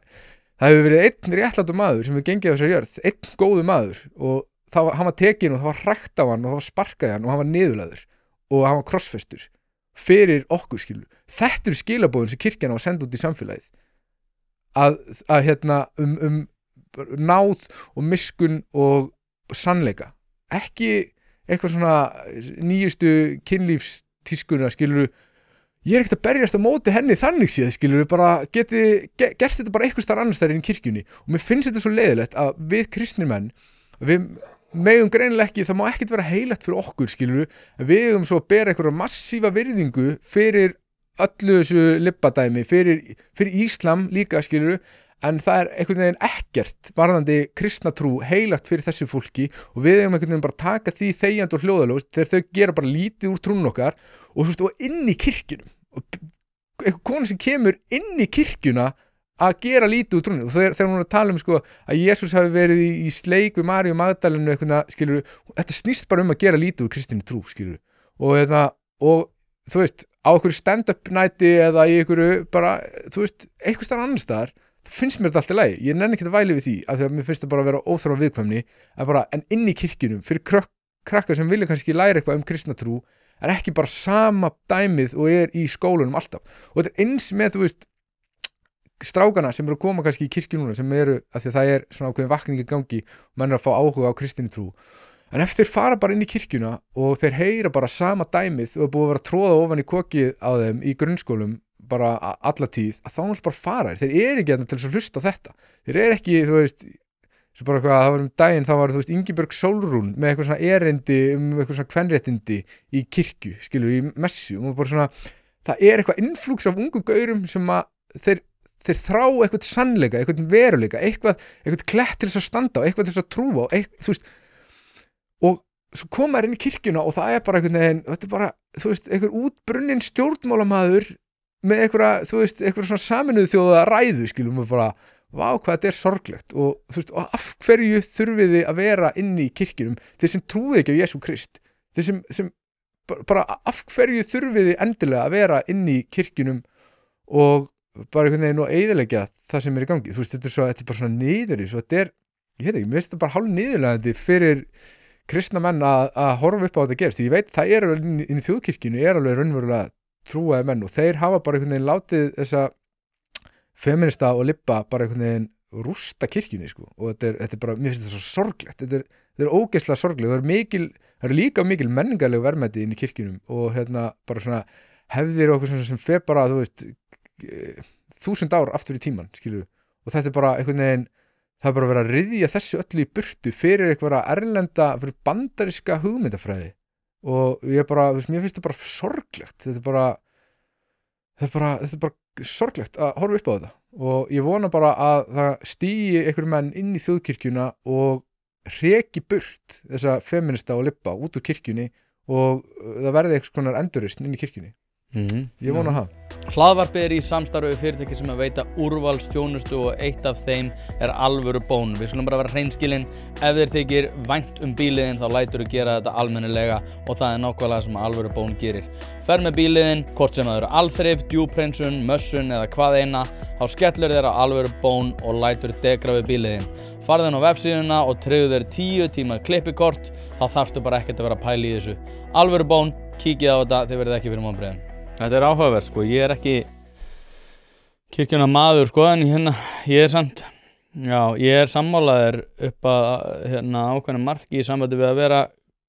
hefur verið einn réttlátur maður sem hefur gengið á þessari jörð, einn góðu maður, og hann var tekinn og það var hrækt á hann og það var sparkað hann og hann var niðurlæður og hann var krossfestur fyrir okkur, skilur, þetta eru skilabóðin sem kirkjan á að senda út í samfélagið að náð og miskun og sannleika, ekki eitthvað svona nýjustu kynlífstískuna, skilur, ég er ekkert að berjast á móti henni þannig séð, skilur, bara gert þetta bara eitthvað starf annars þar í kirkjunni, og mér finnst þetta svo leiðilegt að við kristnir menn, við megum greinilega ekki, það má ekkert vera heilagt fyrir okkur, skilur, við eigum svo að bera eitthvað massífa virðingu fyrir öllu þessu libbadæmi, fyrir Íslam líka, skilur, en það er einhvern veginn ekkert varðandi kristna trú heilagt fyrir þessu fólki, og við eigum einhvern veginn bara taka því þegjandi og hljóðalaust þegar þau gera bara lítið úr trúnum okkar og inn í kirkjunum, og einhver kona sem kemur inn í kirkjuna að gera lítið úr trúnum, og þegar hún er að tala um að Jesús hafi verið í sleik við Maríu Magdalenu, skilur, þetta snýst bara um að gera lítið úr kristinni trú, skilur, og þú veist, á einhverju stand-up næti eða í einhverju bara, þú veist, einhvers staðar annars staðar, finnst mér þetta alltaf lægi, ég nenni ekki að væli við því af því að mér finnst það bara að vera óþarfa viðkvæmni en inn í kirkjunum, fyrir krakkar sem vilja kannski læra eitthvað kristna trú, er ekki bara sama dæmið og er í skólunum alltaf, og þetta er eins með, þú veist, strákana sem eru að koma kannski í kirkjununa, sem eru, af því að það er svona ákveðin vakning í gangi og menn er að fá áhuga á kristinni trú, en ef þeir fara bara inn í kirkjuna og þeir heyra bara sama dæmið og er búið að vera að tróða ofan í kokið á þeim í grunnskólum bara alla tíð, að þá náttúrulega bara fara þeir eru ekki til þess að hlusta á þetta, þeir eru ekki, þú veist, svo bara eitthvað, það var daginn, þá var, þú veist, Ingibjörg Sólrún með eitthvað svona erindi eitthvað svona kvenréttindi í kirkju, skilur, í messu, og bara svona, það er eitthvað inflúks af ungu gaurum sem að þeir þrá eitthvað sannleika, eitthvað veruleika, eitthvað klett til þess að standa á, eitthvað til þess að trúa á, þú veist, og svo koma þær inn í kirkjuna og það er bara einhvern veginn, þetta er bara, þú veist, einhver útbrunnin stjórnmálamaður með eitthvað svona Sameinuðu þjóða ræðu, skilum við bara, vá, hvað þetta er sorglegt, og þú veist, og af hverju þurfið þið að vera inn í kirkjunum, þeir sem trúið ekki á Jesú Krist, þeir sem bara, af hverju þurfið þið endilega að vera inn í kirkjunum og bara einhvern veginn og eyðileggja það sem er í gangi, þú veist, þetta er bara svona niður í, svo þetta er, ég veit ekki, mér finnst þetta bara hálf niðurlegandi fyrir kristna menn að horfa upp á þetta gerst, því ég veit, það er alveg inn í þjóðkirkjunni, er alveg raunverulega trúaði menn og þeir hafa bara einhvern veginn látið þessa feminista og libba bara einhvern veginn rústa kirkjunni, sko, og þetta er bara, mér finnst þetta svo sorglegt, þetta er ógeðslega sorglegt, það eru líka mikil menningarleg verðmæti inn í kirkjunum og bara svona hefðir og eitthvað sem fer bara, þú veist 1000 ár aftur í tíman, skilur og þetta bara einhvern veginn það bara verið að ryðja þessu öllu í burtu fyrir eitthvað erlenda, fyrir bandaríska hugmyndafræði og ég bara, mér finnst þetta bara sorglegt þetta er bara sorglegt að horfa upp á þetta og ég vona bara að það stígi einhverjum menn inn í þjóðkirkjuna og hreki burt þessa feminista og libba út úr kirkjunni og það verði eitthvað konar endurist inn í kirkjunni ég vona það. Hlaðvarpið í samstarfi við fyrirtæki sem að veita úrvalsþjónustu og eitt af þeim er Alvöru Bón. Við skulum bara vera hreinskilin, ef þér þykir vænt bíliðin þá lætur þú gera þetta almennilega og það er nákvæmlega sem Alvöru Bón gerir. Ferð með bíliðin, hvort sem það eru alþrif, djúphreinsun, mössun eða hvað eina, þá skellur þér á Alvöru Bón og lætur degra við bíliðin. Farðu inn á vefsíðuna og tryggðu þér 10 tíma klippikort, þá þarftu bara ekkert að vera að pæla í þessu. Alvöru Bón, kíkið á þetta, þið verðið ekki fyrir vonbrigðum. Þetta er áhugavert sko, ég er ekki kirkjuna maður sko, en ég er samt, já, ég er sammálaður upp að ákveðnu marki í sambandi við að vera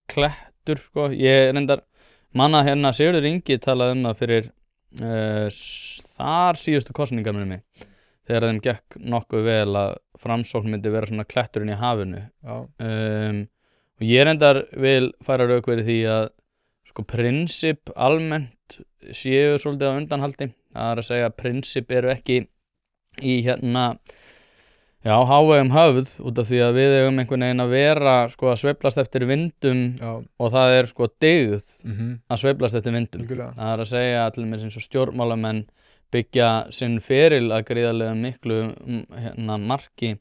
klettur sko, ég reyndar manna Sigurður Ingi talaði það fyrir þar síðustu kosningar með mig, þegar þeim gekk nokkuð vel að Framsókn myndi vera svona kletturinn í hafinu og ég reyndar vil færa rök fyrir því að sko prinsip almennt séu svolítið á undanhaldi, það er að segja að prinsip eru ekki í hávegum höfð út af því að við eigum einhvern veginn að vera sko að sveiflast eftir vindum og það er sko dyggð að sveiflast eftir vindum. Það er að segja að til og með eins og stjórnmálamenn byggja sinn feril að gríðarlega miklu marki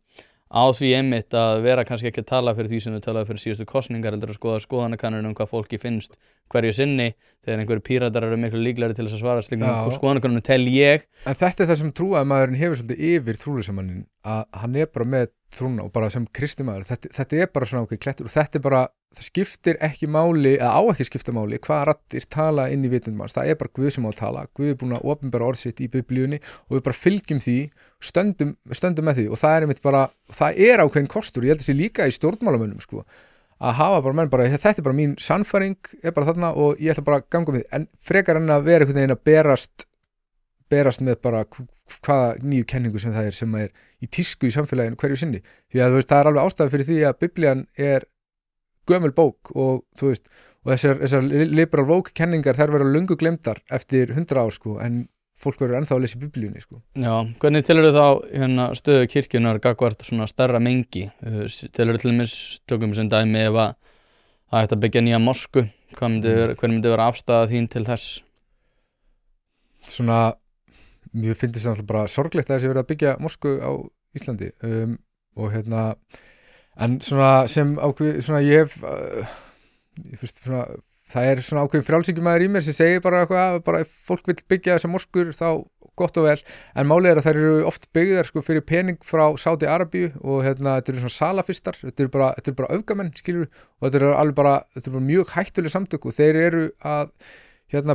á því einmitt að vera kannski ekki að tala fyrir því sem við talaði fyrir síðustu kosningar heldur að skoða skoðanakannanir hvað fólki finnst hverju sinni þegar einhverju píratar eru miklu líklegri til þess að svara slíkum skoðanakannanum tel ég. En þetta er það sem trúaðmaðurinn hefur svolítið yfir trúleysamannin að hann er bara með trúna og bara sem kristimaður þetta er bara svona okkur klettur og þetta er bara það skiptir ekki máli eða á ekki skipta máli hvað raddir tala inn í vitundum manns, það er bara Guð sem á að tala Guð er búin að opinbera orð sitt í biblíunni og við bara fylgjum því stöndum með því og það er einmitt bara það er ákveðin kostur, ég held að sé líka í stjórnmálamönnum sko, að hafa bara menn bara þetta er bara mín sannfæring, er bara þarna og ég ætla bara að ganga með en frekar en að vera einhvern veginn að berast með bara hvaða nýju kenningu sem það er sem er í tísku í samfélaginu hverju sinni því að það er alveg ástæða fyrir því að biblían er gömul bók og þú veist og þessar liberal woke kenningar þær verða löngu glemdar eftir 100 ár sko en fólk verður ennþá að lesa í biblíunni sko. Já, hvernig telurðu þá stöðu kirkjunar gagnvart svona stærra mengi telurðu til dæmis tökum sem dæmi ef að það ætti að byggja nýja mosku hvernig myndi vera afstaða þín til þess? Svona mér finnst það alltaf bara sorglegt að þessi verið að byggja mosku á Íslandi og en svona sem ákveð svona ég hef svona, það er svona ákveðin frjálshyggjumaður í mér sem segir bara eitthvað bara ef fólk vill byggja þessar moskur þá gott og vel en málið er að þær eru oft byggðar sko fyrir pening frá Sádi Arabíu og þetta eru svona salafistar þetta eru bara öfgamenn skilur og þetta eru bara mjög hættuleg samtök og þeir eru að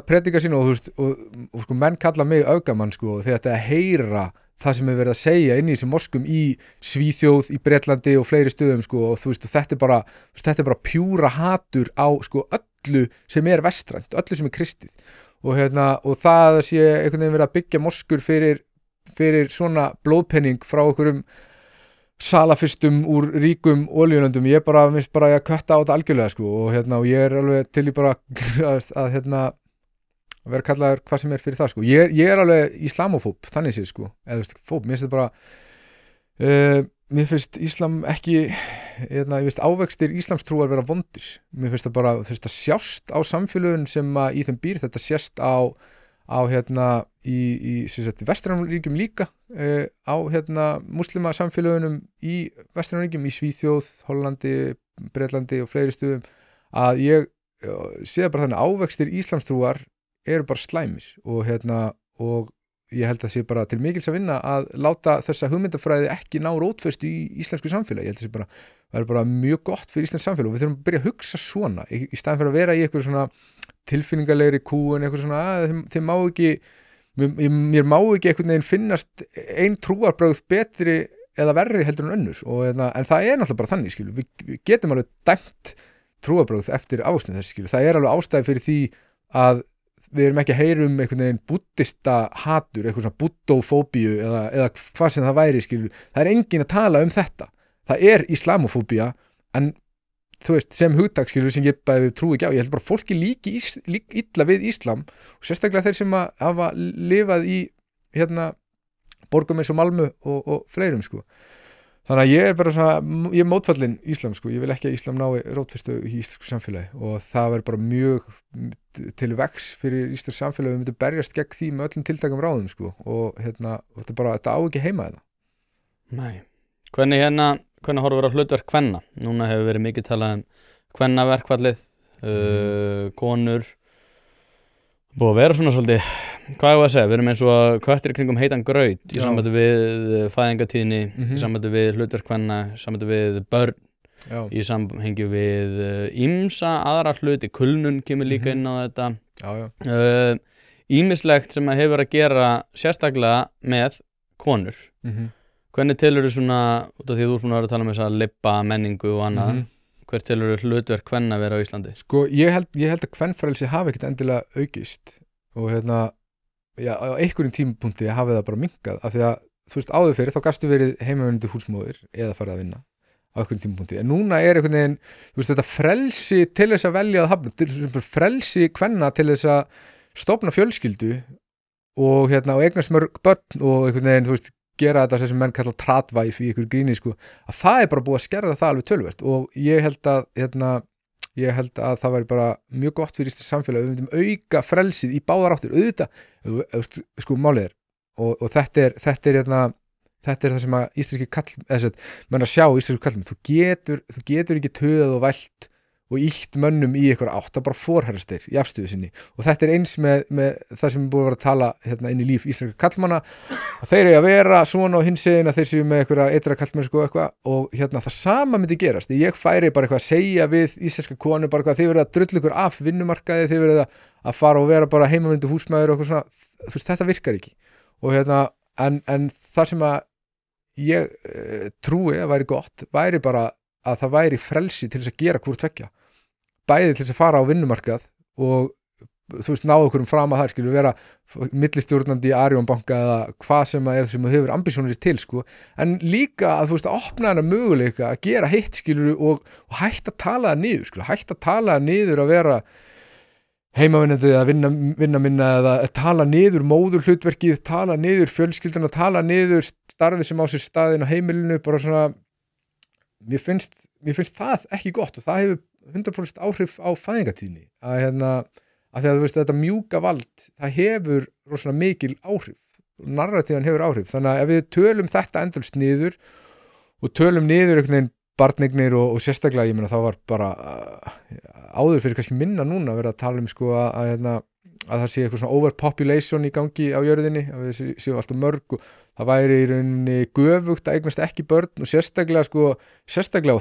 predika sín og þú veist og sko menn kalla mig öfgamann sko og þegar þetta að heyra það sem er verið að segja inn í þessum moskum í Svíþjóð, í Bretlandi og fleiri stöðum sko og þú veist og þetta er bara pjúra hatur á sko öllu sem er vestrænt, öllu sem er kristið og og það sé einhvern veginn verið að byggja moskur fyrir svona blóðpenning frá einhverjum salafistum úr ríkum olíulöndum, ég minnst bara að kötta á þetta algjörlega sko og og ég er alveg til í bara að vera kallaður hvað sem er fyrir það sko ég er alveg islamofób þannig séð sko eða fób, mér finnst þetta bara mér finnst Íslam ekki ég finnst ávextir íslamstrúar vera vondir mér finnst það bara að sjást á samfélögum sem að í þeim býr þetta sést á í vestrænum ríkjum líka á muslima samfélögunum í vestrænum ríkjum í Svíþjóð, Hollandi, Bretlandi og fleiri stöðum að ég sé bara þannig ávextir íslamstrúar eru bara slæmir og ég held að sé bara til mikils að vinna að láta þessa hugmyndafræði ekki ná rótfestu í íslensku samfélagi ég held að það er bara mjög gott fyrir íslenskt samfélag og við þurfum að byrja að hugsa svona í staðan fyrir að vera í eitthvað svona tilfinningalegri kúun eitthvað svona þeim má ekki mér má ekki einhvern veginn finnast ein trúarbrögð betri eða verri heldur en önnur og en það er náttúrulega bara þannig skilur við getum alveg dæmt trúarbrögð eftir ávöxtun þess skilur það er alveg ástæði fyrir því að við erum ekki að heyra einhvern veginn buddista hatur, eitthvað svona buddófóbíu eða hvað sem það væri, skilur, það engin að tala þetta, það islamofóbía, en þú veist, sem hugtak, skilur, sem ég bara trúi ekki á, ég held bara fólki líki illa við íslam, og sérstaklega þeir sem að hafa lifað í borgum eins og Malmö og fleirum, sko. Þannig að ég bara svona, ég er mótfallinn íslam, sko, ég vil ekki að íslam nái rótfestu í íslensku samfélagi, og það verður bara mjög til vegs fyrir íslensku samfélagi, við myndum berjast gegn því með öllum tiltækum ráðum, sko, og þetta á ekki heima þetta. Nei. Hvernig horfir á hlutverk kvenna? Núna hefur verið mikið talað kvennaverkfallið, konur, búið að vera svona svolítið, hvað ég að segja, við erum eins og köttir í kringum heitan graut í sambandi við fæðingatíðni, í sambandi við hlutverk kvenna, í sambandi við börn, í samhengi við ýmsa aðra hluti, kulnun kemur líka inn á þetta, ýmislegt sem að hefur að gera sérstaklega með konur. Hvernig telur þú svona, út af því þú ert búin að vera að tala um þessa libba menningu og annað, hver telur þú hlutverk kvenna vera á Íslandi? Sko, ég held að kvenfrelsi hafi ekkert endilega aukist, og á einhverjum tímapunkti hafi það bara minnkað, af því að, þú veist, áður fyrir þá gastu verið heimavinnandi húsmóðir eða farið að vinna á einhverjum tímapunkti, en núna einhvern veginn, þú veist, þetta frelsi til þess að velja að hafna, frelsi kvenna til þess að stofna fjölskyldu og eignast mörg börn og einhvern veginn, þú veist, gera þetta sem menn kalla tratvæf í ykkur gríni, sko, að það bara búið að skerða það alveg töluvert, og ég held að það væri bara mjög gott fyrir íslenskt samfélag, við myndum auka frelsið í báðar áttir, auðvitað, sko, málið og þetta er það sem að íslenski kall, menn að sjá íslensku kallum, þú getur ekki töðað og vælt og ítt mönnum í ykkur átt, það bara forherrastir í afstöðu sinni, og þetta er eins með það sem er búið að vera að tala inn í líf íslenska kallmanna, að þeir eru að vera svona á hins segin að þeir séu með eitthvað eitra kallmenn, sko, eitthvað, og það sama myndi gerast, ég færi bara eitthvað að segja við íslenska konu, bara eitthvað, þið verið að drulla ykkur af vinnumarkaði, þið verið að fara og vera bara heimavindi húsmæður og eitthvað svona, þú veist, þetta virkar ekki, og en það sem að ég trúi að væri gott, væri bara að það væri frelsi til þess að gera hvort tveggja, bæði til þess að fara á vinnumarkað og þú veist, ná okkur fram að það, skilur, vera millistjórnandi í Arion banka eða hvað sem hefur ambisjónir til, sko, en líka að, þú veist, að opna hana möguleika að gera hitt, skilur, og hætta að tala það niður, skilur, hætta að tala það niður að vera heimavinnandi eða vinna minna, eða tala niður móðurhlutverkið, tala niður fjölskylduna, tala niður starfið sem á sér staðinn á heimilinu, bara svona, mér finnst það ekki gott, og það hefur 100% áhrif á fæðingatíðni, að því að þú veist, þetta mjúka vald, það hefur rosalega mikil áhrif, narratíðan hefur áhrif, þannig að ef við tölum þetta endalst niður og tölum niður einhvern veginn barneignir og sérstaklega, ég meina, þá var bara áður fyrir kannski minna núna að vera að tala um, sko, að það sé eitthvað svona overpopulation í gangi á jörðinni, að við séum alltaf mörg og það væri í rauninni göfugt að eignast ekki börn, og sérstaklega, og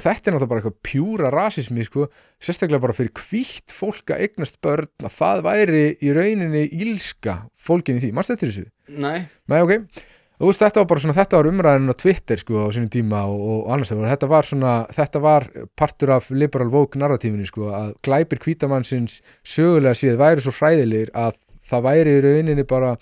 þetta er náttúrulega bara eitthvað pjúra rasismi, sko, sérstaklega bara fyrir hvítt fólk að eignast börn, að það væri í rauninni ílska fólkin í því, manstu eftir þessu? Nei, ok, og þú veist, þetta var umræðin á Twitter, sko, á sínum tíma og annars þetta var partur af liberal woke narratífinu, sko, að glæpir hvítamannsins sögulega séð væri svo hræðilegir að það væri í rauninni bara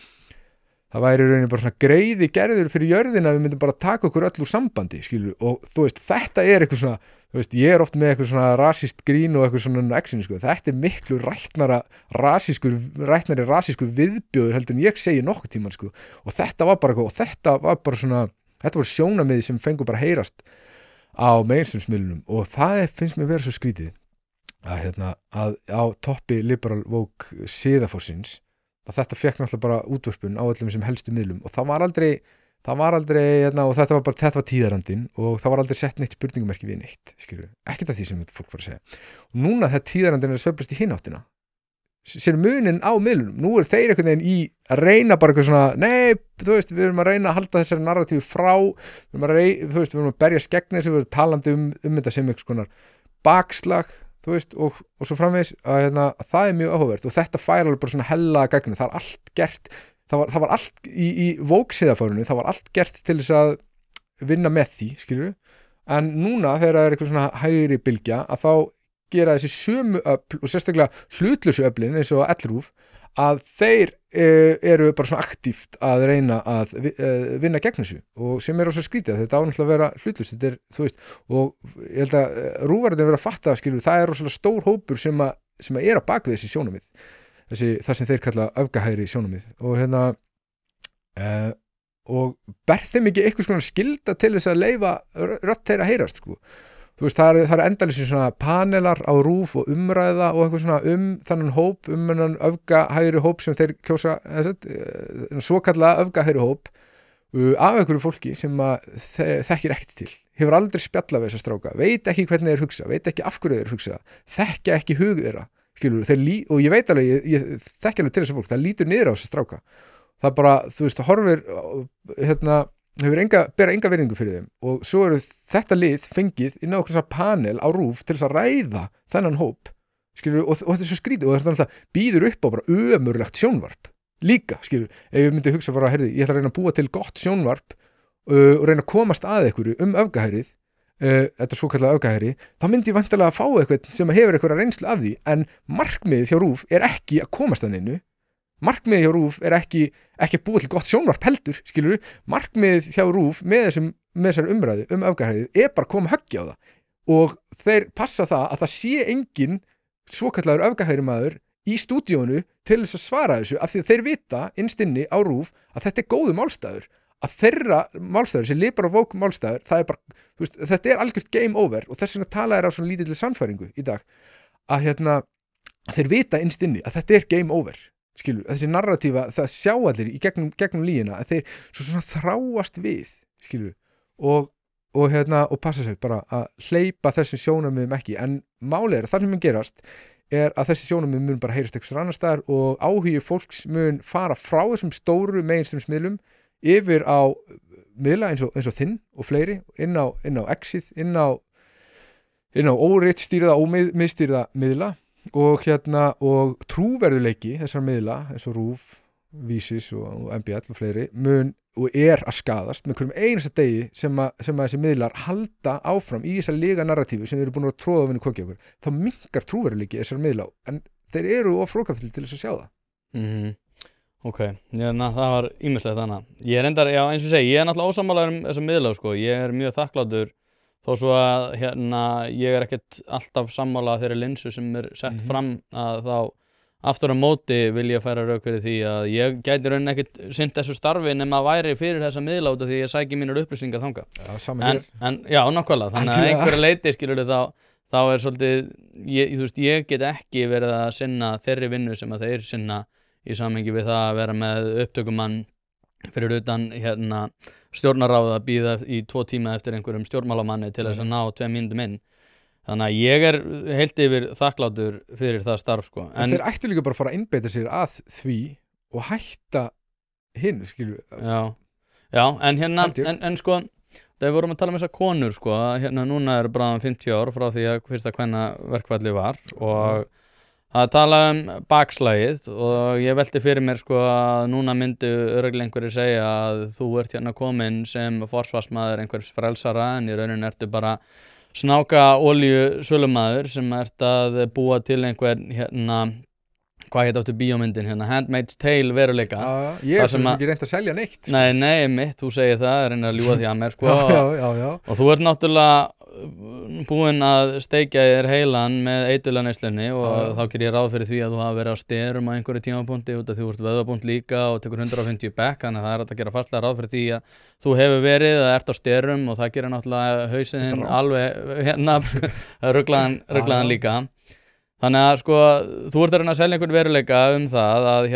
svona greiði gerður fyrir jörðina að við myndum bara taka okkur öll úr sambandi, skilur, og þú veist, þetta er eitthvað svona, þú veist, ég er oft með eitthvað svona rasist grín og eitthvað svona action, sko, þetta er miklu rætnari rasískur viðbjóður heldur en ég segi nokkuð tíman, sko, og þetta var bara eitthvað, þetta voru sjónamiði sem fengu bara heyrast á mainstream-miðlunum, og það finnst mér vera svo skrítið að á toppi liberal woke siðaforsins, að þetta fekk náttúrulega bara útvörpun á öllum sem helstu miðlum, og það var aldrei og þetta var tíðarandinn, og það var aldrei sett neitt spurningumerki við neitt, skilur, ekkert af því sem fólk var að segja, og núna þegar tíðarandinn er að sveiflast í hináttina, sér munin á miðlunum, nú er þeir einhvern veginn í að reyna bara eitthvað svona, nei, þú veist, við erum að reyna að halda þessari narratífi frá, við erum að berja skegni sem við erum talandi um þetta sem eitthvað konar bakslag, þú veist, og svo framvegis að það er mjög áhugavert, og þetta fær alveg bara svona hella gagnið, það er allt gert, það var allt í vóksiðafárinu, það var allt gert til þess að vinna með því, skilur við, en núna þegar það er eitthvað svona hægri bylgja, að þá gera þessi sömu öfl og sérstaklega hlutlausu öflin eins og Ellrúf að þeir eru bara svona aktíft að reyna að vinna gegn þessu og sem rosa skrítið, þetta á náttúrulega að vera hlutlust, þetta þú veist, og ég held að rúvarðin vera að fatta, skilur, það rosalega stór hópur sem að á bak við þessi sjónarmið, það sem þeir kalla öfgahægri sjónarmið og og ber þeim ekki eitthvað svona skylda til þess að leyfa rödd þeirra heyrast, sko. Þú veist, það er endalísir svona panelar á RÚV og umræða og eitthvað svona þannan hóp, þennan öfgahægri hóp sem þeir kjósa, svokallaða öfgahægri hóp af einhverju fólki sem að þekkir ekkert til, hefur aldrei spjallað við þessa stráka, veit ekki hvernig þeir hugsa, veit ekki af hverju þeir hugsa, þekkja ekki hug þeirra, skilur, og ég veit alveg, ég þekki alveg til þessa fólk, það lítur niður á þessa stráka, það bara, þú veist, horfir, bera enga virðingu fyrir þeim og svo eru þetta lið fengið inn á okkur svona panel á RÚV til þess að ræða þennan hóp, skilur, og þetta er svo skrítið og þetta náttúrulega býður upp á bara ömurlegt sjónvarp líka, skilur, ef ég myndi hugsa bara, heyrðu, ég ætla að reyna að búa til gott sjónvarp og reyna að komast að einhverju öfgahærið, þetta svo kallað öfgahæri, þá myndi ég vantilega að fá eitthvað sem hefur eitthvað reynslu af því, en markmiðið hjá RÚV er ekki að komast að neinu. Markmiðið hjá RÚV er ekki að búa til gott sjónvarp heldur, skilur við, markmiðið hjá RÚV með þessari umræðu öfgahærið er bara að koma höggi á það og þeir passa það að það sé engin svokallaður öfgahæri maður í stúdíónu til þess að svara þessu af því að þeir vita innst inni á RÚV að þetta er góðu málstæður, að þeirra málstæður sem lipar á vók málstæður, það er bara, þú veist, þetta er algjört game over og þess vegna tala á svona lítilli sannfæringu í dag að þeir vita innst inni að þetta er game over, skilur, þessi narratífa, það sjá allir í gegnum líina að þeir svona þráast við, skilur, og passa sig bara að hleypa þessum sjónarmiðum ekki, en málið er að það sem mun gerast er að þessi sjónarmið mun bara heyrast eitthvað annar staðar og áhugi fólks mun fara frá þessum stóru mainstream-miðlum yfir á miðla eins og þinn og fleiri, inn á Exið, inn á óritstýrða og miðstýrða miðla og trúverðuleiki þessar miðla eins og RÚV, Vísis og MBL og fleiri og er að skaðast með hverjum einasta degi sem að þessi miðlar halda áfram í þessar lega narratífu sem eru búin að tróða á vinnu kokki okkur, þá minnkar trúverðuleiki þessar miðla, en þeir eru of frókafullir til þess að sjá það. Ok, það var ýmislegt annað. Ég er endar, já, eins og segi, ég er náttúrulega ósammálaður þessa miðla, sko, ég er mjög þakklátur þó svo að ég er ekkert alltaf sammála þeirri linsu sem er sett fram að þá aftur á móti vil ég færa rök fyrir því að ég gæti raunin ekkert sinnt þessu starfi nema að væri fyrir þessa miðla út af því ég sæki mínar upplýsingar þangað. Já, saman hér. Já, nákvæmlega, þannig að einhverja leyti skilur þá er svolítið, ég get ekki verið að sinna þeirri vinnu sem að þeir sinna í samhengi við það að vera með upptökumann fyrir utan stjórnarráð að bíða í 2 tíma eftir einhverjum stjórnmálamanni til þess að ná 2 mínútum inn. Þannig að ég er heilt yfir þakklátur fyrir það starf, sko. En þeir ættu líka bara að fara að einbeita sér að því og hætta hinn, skilju. Já, en sko, þegar við vorum að tala um þessar konur, sko, núna eru bráðum 50 ár frá því að fyrsta kvennaverkfallið var og að tala bakslagið og ég velti fyrir mér, sko, að núna myndi örugglega einhverjir segja að þú ert komin sem forsvarsmaður einhvers frelsara en í rauninni ertu bara snáka olíu sölumaður sem ert að búa til einhver hvað heit áttu bíómyndin Handmaid's Tale veruleika. Ég er sem ekki reynt að selja neitt, sko. Nei, mitt, þú segir það, reynir að ljúga því að mér, sko. Já. Og þú ert náttúrulega búinn að steikja þér heilan með eiturlyfjaneyslunni og þá ger ég ráð fyrir því að þú hafa verið á sterum á einhverju tímapunkti út af því þú ert vöðvabúnt líka og tekur 150 bekk, þannig að það er hægt að gera fastlega ráð fyrir því að þú hefur verið eða ert á sterum og það gerir náttúrulega hausinn þinn alveg ruglaðan líka. Þannig að sko, þú ert að reyna að selja einhvern veruleika það að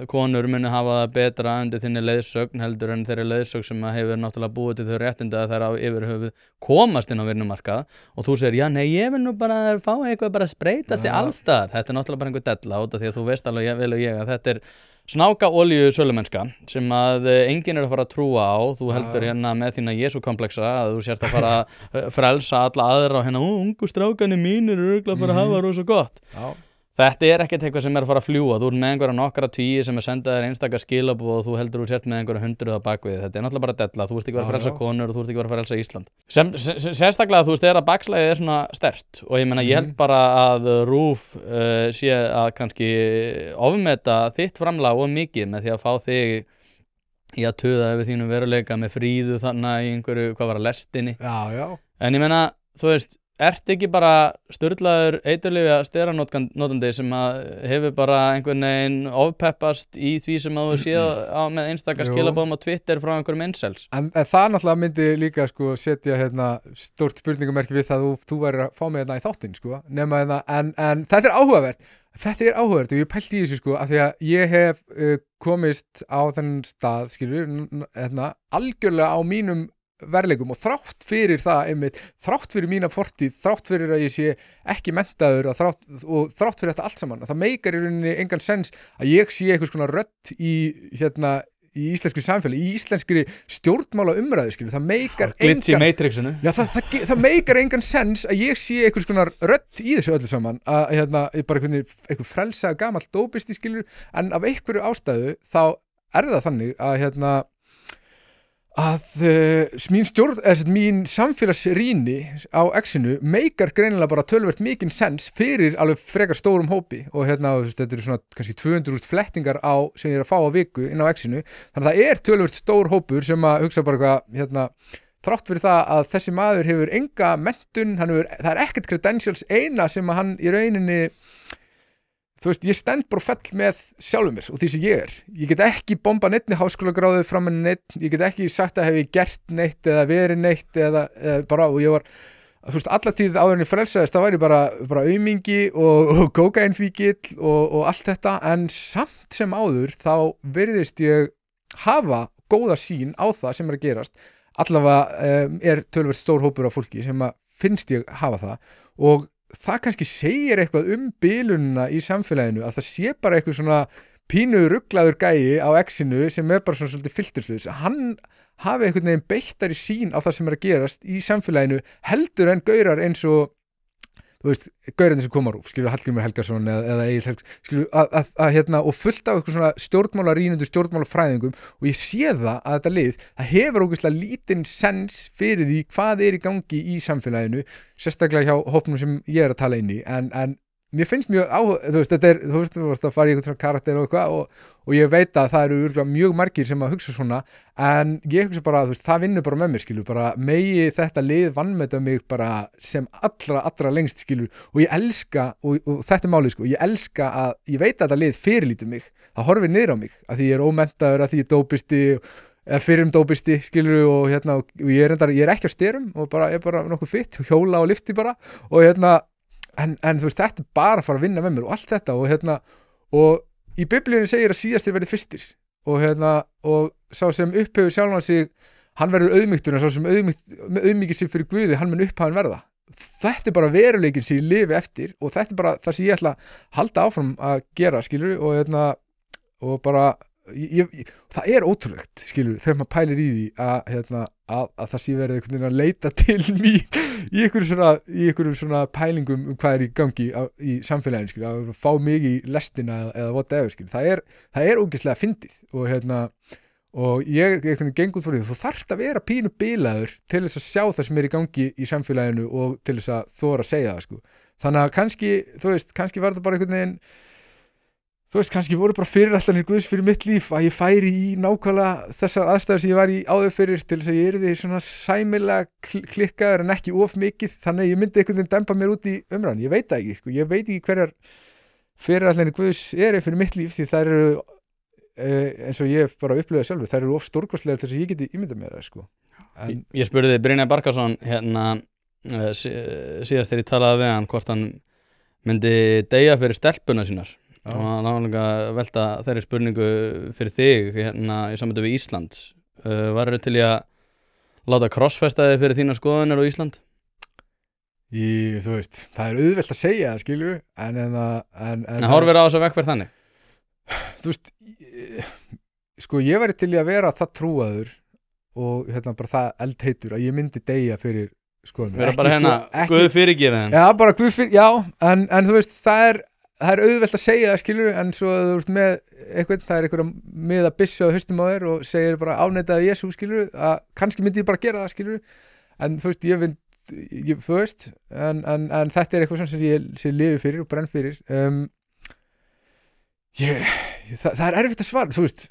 konur muni hafa það betra undir þinni leiðsögn heldur en þeirri leiðsögn sem hefur náttúrulega búið til þau réttindi að þær á yfirhöfuð komast inn á vinnumarkað og þú segir, já nei, ég vil nú bara fá eitthvað bara að spreyta sig allstaðar. Þetta er náttúrulega bara einhver della út af því að þú veist alveg vel og ég að þetta er snáka olíu sölumennska sem að enginn er að fara að trúa á. Þú heldur með þína Jesúkomplexa að þú sért að fara að frelsa alla aðra og ungu strákanir mínir eru örugglega bara að hafa rosa gott. Þetta ekkert eitthvað sem að fara að fljúga, þú ert með einhverja nokkra tugi sem senda þér einstaka skilabóð og þú heldur úr sért með einhverja 100 bakvið, þetta náttúrulega bara della, þú ert ekki verið að frelsa konur og þú ert ekki verið að frelsa Ísland. Sérstaklega þú veist, þegar að bakslagið svona sterkt og ég meina ég held bara að RÚV sé að kannski ofmeta þitt framlag of mikið með því að fá þig í að tuða yfir þínum veruleika með Fríðu þannig í einhverju, hvað var að lestinni. Já. En ég meina, þú veist, ert ekki bara sturlaður eiturlyfja steranotandi sem að hefur bara einhvern veginn ofpeppast í því sem að þú séð á með einstaka skilabóðum á Twitter frá einhverjum incels? En það náttúrulega myndi líka sko setja stórt spurningamerki við það þú værir að fá mig í þáttinn sko, nema en þetta áhugavert. Þetta áhugavert og ég pælti í þessu sko af því að ég hef komist á þennan stað, algjörlega á mínum verðleikum og þrátt fyrir það einmitt, þrátt fyrir mína fortíð, þrátt fyrir að ég sé ekki menntaður og þrátt fyrir þetta allt saman, það meikar í rauninni engan sens að ég sé einhvers konar rödd í íslensku samfélagi, í íslenskri stjórnmála umræðu, það meikar glitch í Matrixinu. Já, það meikar engan sens að ég sé einhvers konar rödd í þessu öllu saman, að bara einhver frelsaður gamall dópisti en af einhverju ástæðu þá það þannig að mín samfélagsrýni á X-inu meikar greinilega bara töluvert mikinn sens fyrir alveg frekar stórum hópi og þetta eru svona kannski 200.000 flettingar sem ég að fá á viku inn á X-inu, þannig að það töluvert stór hópur sem að hugsa bara eitthvað þrátt fyrir það að þessi maður hefur enga menntun, það ekkert credentials, eina sem að hann í rauninni þú veist, ég stend bara fell með sjálfum mér og því sem ég get ekki bomba neittni háskólagráðu fram en neitt, ég get ekki sagt að hef ég gert neitt eða verið neitt eða bara, og ég var, þú veist, alla tíð áður en ég frelsaðist, það væri bara aumingi og kókaínfíkill og allt þetta, en samt sem áður þá virðist ég hafa góða sýn á það sem að gerast, allavega töluvert stór hópur af fólki sem að finnst ég hafa það og það kannski segir eitthvað bilunina í samfélaginu að það sé bara eitthvað svona pínu rugglaður gæi á X-inu sem bara svona svolítið filtersluðs, hann hafi einhvern veginn beittari sýn á það sem að gerast í samfélaginu heldur en gaurar eins og þú veist, gaurarnir sem koma RÚV, Hallgrímur Helgason eða Egill Helgason og fullt af eitthvað svona stjórnmálarýnendur, stjórnmálafræðingum og ég sé það að þetta lið, það hefur ógeðslega lítinn sens fyrir því hvað í gangi í samfélaginu, sérstaklega hjá hópnum sem ég að tala inn í, en mér finnst mjög þú veist, þú veist að fara í eitthvað svona karakter og eitthvað og ég veit að það eru mjög margir sem að hugsa svona, en ég hugsa bara, þú veist, það vinnur bara með mér, bara megi þetta lið vanmeta mig bara sem allra lengst, og ég elska, og þetta málið, ég elska að, ég veit að þetta lið fyrirlítur mig, það horfir niður á mig, að því ég ómenntaður, að því ég dópisti, eða fyrrum dópisti, og og ég ekki á styrum, og bara nokkuð fitt, hjóla og lifti bara, og en þú veist, þetta bara að fara að vinna með mér og allt þetta og í biblíunni segir að síðastir verði fyrstir og sá sem upphefur sjálfan sig, hann verður auðmýktur en sá sem auðmýkir sig fyrir Guði, hann mun upphafin verða. Þetta bara veruleikin sem ég lifi eftir og þetta bara það sem ég ætla að halda áfram að gera, og bara það ótrúlegt, þegar maður pælir í því að það sé verið einhvern veginn að leita til mín í einhverjum svona pælingum hvað í gangi í samfélaginu, að fá mig í lestina eða whatever, það ógeðslega fyndið og ég einhvern veginn geng út fyrir því, þú þarft að vera pínu bilaður til þess að sjá það sem í gangi í samfélaginu og til þess að þora að segja það, þannig að kannski var það bara einhvern veginn, þú veist, kannski voru bara fyrirætlanir Guðs fyrir mitt líf að ég færi í nákvæmlega þessar aðstæður sem ég var í áður fyrir til þess að ég yrði svona sæmilega klikkaður en ekki of mikið, þannig að ég myndi einhvern veginn dempa mér út í umræðan, ég veit það ekki, ég veit ekki hverjar fyrirætlanir Guðs fyrir mitt líf, því þær eru eins og ég bara upplifað sjálfur, þær eru of stórkostlegar til þess að ég geti ímyndað mér það, Ég spurði Brynjar Barkason síðast þegar ég talaði við hann hvort hann myndi deyja fyrir stelpuna sínar og hann álega velta þeirri spurningu fyrir þig í sambandi við Ísland, varur til að láta krossfesta þig fyrir þína skoðanir á Ísland? Þú veist, það auðvelt að segja það, skilur en horfir á þessu vekkferð þannig? Þú veist, ég væri til í að vera það trúaður og bara það eldheitur að ég myndi deyja fyrir skoðanir. Vera bara Guð fyrirgefa þeim? Já, bara Guð fyrirgefa, já, en þú veist, það það er auðvelt að segja það skilur en svo þú ert með eitthvað, það er einhverja með að byssu á haustum á þér og segir bara ánætaði Jesú skilur að kannski myndi ég bara gera það skilur en þú veist, en þetta er eitthvað sem ég lifi fyrir og brenn fyrir það er erfitt að svara þú veist,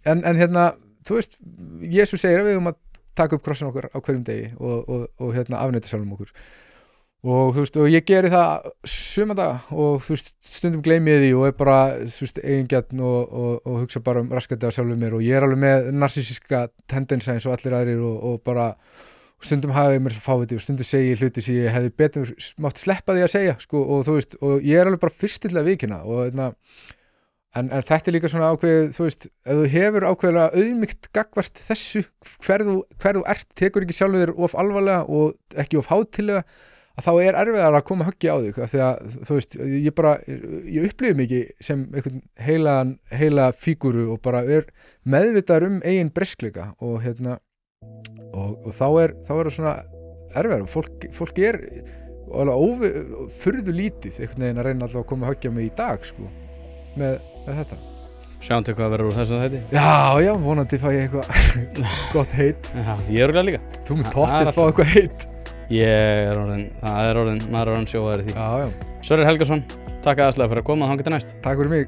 en hérna þú veist, Jesú segir að við að taka upp krossin okkur á hverjum degi og afneita sjálfum okkur og þú veist, og ég geri það suma daga og þú veist, stundum gleymi ég því og er bara, þú veist, eigingjarn og hugsa bara raskandi á sjálfum mér og ég er alveg með narsísíska tendensa eins og allir aðrir og bara stundum hafa ég mér svo fáviti og stundum segi ég hluti sem ég hefði betur mátt sleppa því að segja, sko, og þú veist, og ég er alveg bara fyrst til að vikina og en þetta er líka svona ákveðið, þú veist, ef þú hefur ákveðlega auðmýkt gagnvart þessu hver þú ert, tekur ekki sjálfur þér of alvarlega og ekki of hátilega að þá er erfiðar að koma höggi á þig af því að, þú veist, ég upplifi mikið sem einhvern heila fígúru og bara er meðvitaður eigin breskleika og og þá er það svona erfiðar fólk er furðu lítið einhvern veginn að reyna alltaf að koma höggi á mig í dag, sko, með þetta. Sjáum til hvað verður úr þessum þætti. Já, vonandi fæ ég eitthvað gott heit. Já, ég er líka. Þú mynd pottið fá eitthvað heit. Maður er orðin sjóðaður í því. Já. Sverrir Helgason, takk aðeinslega fyrir að koma og þangað til næst. Takk fyrir mig.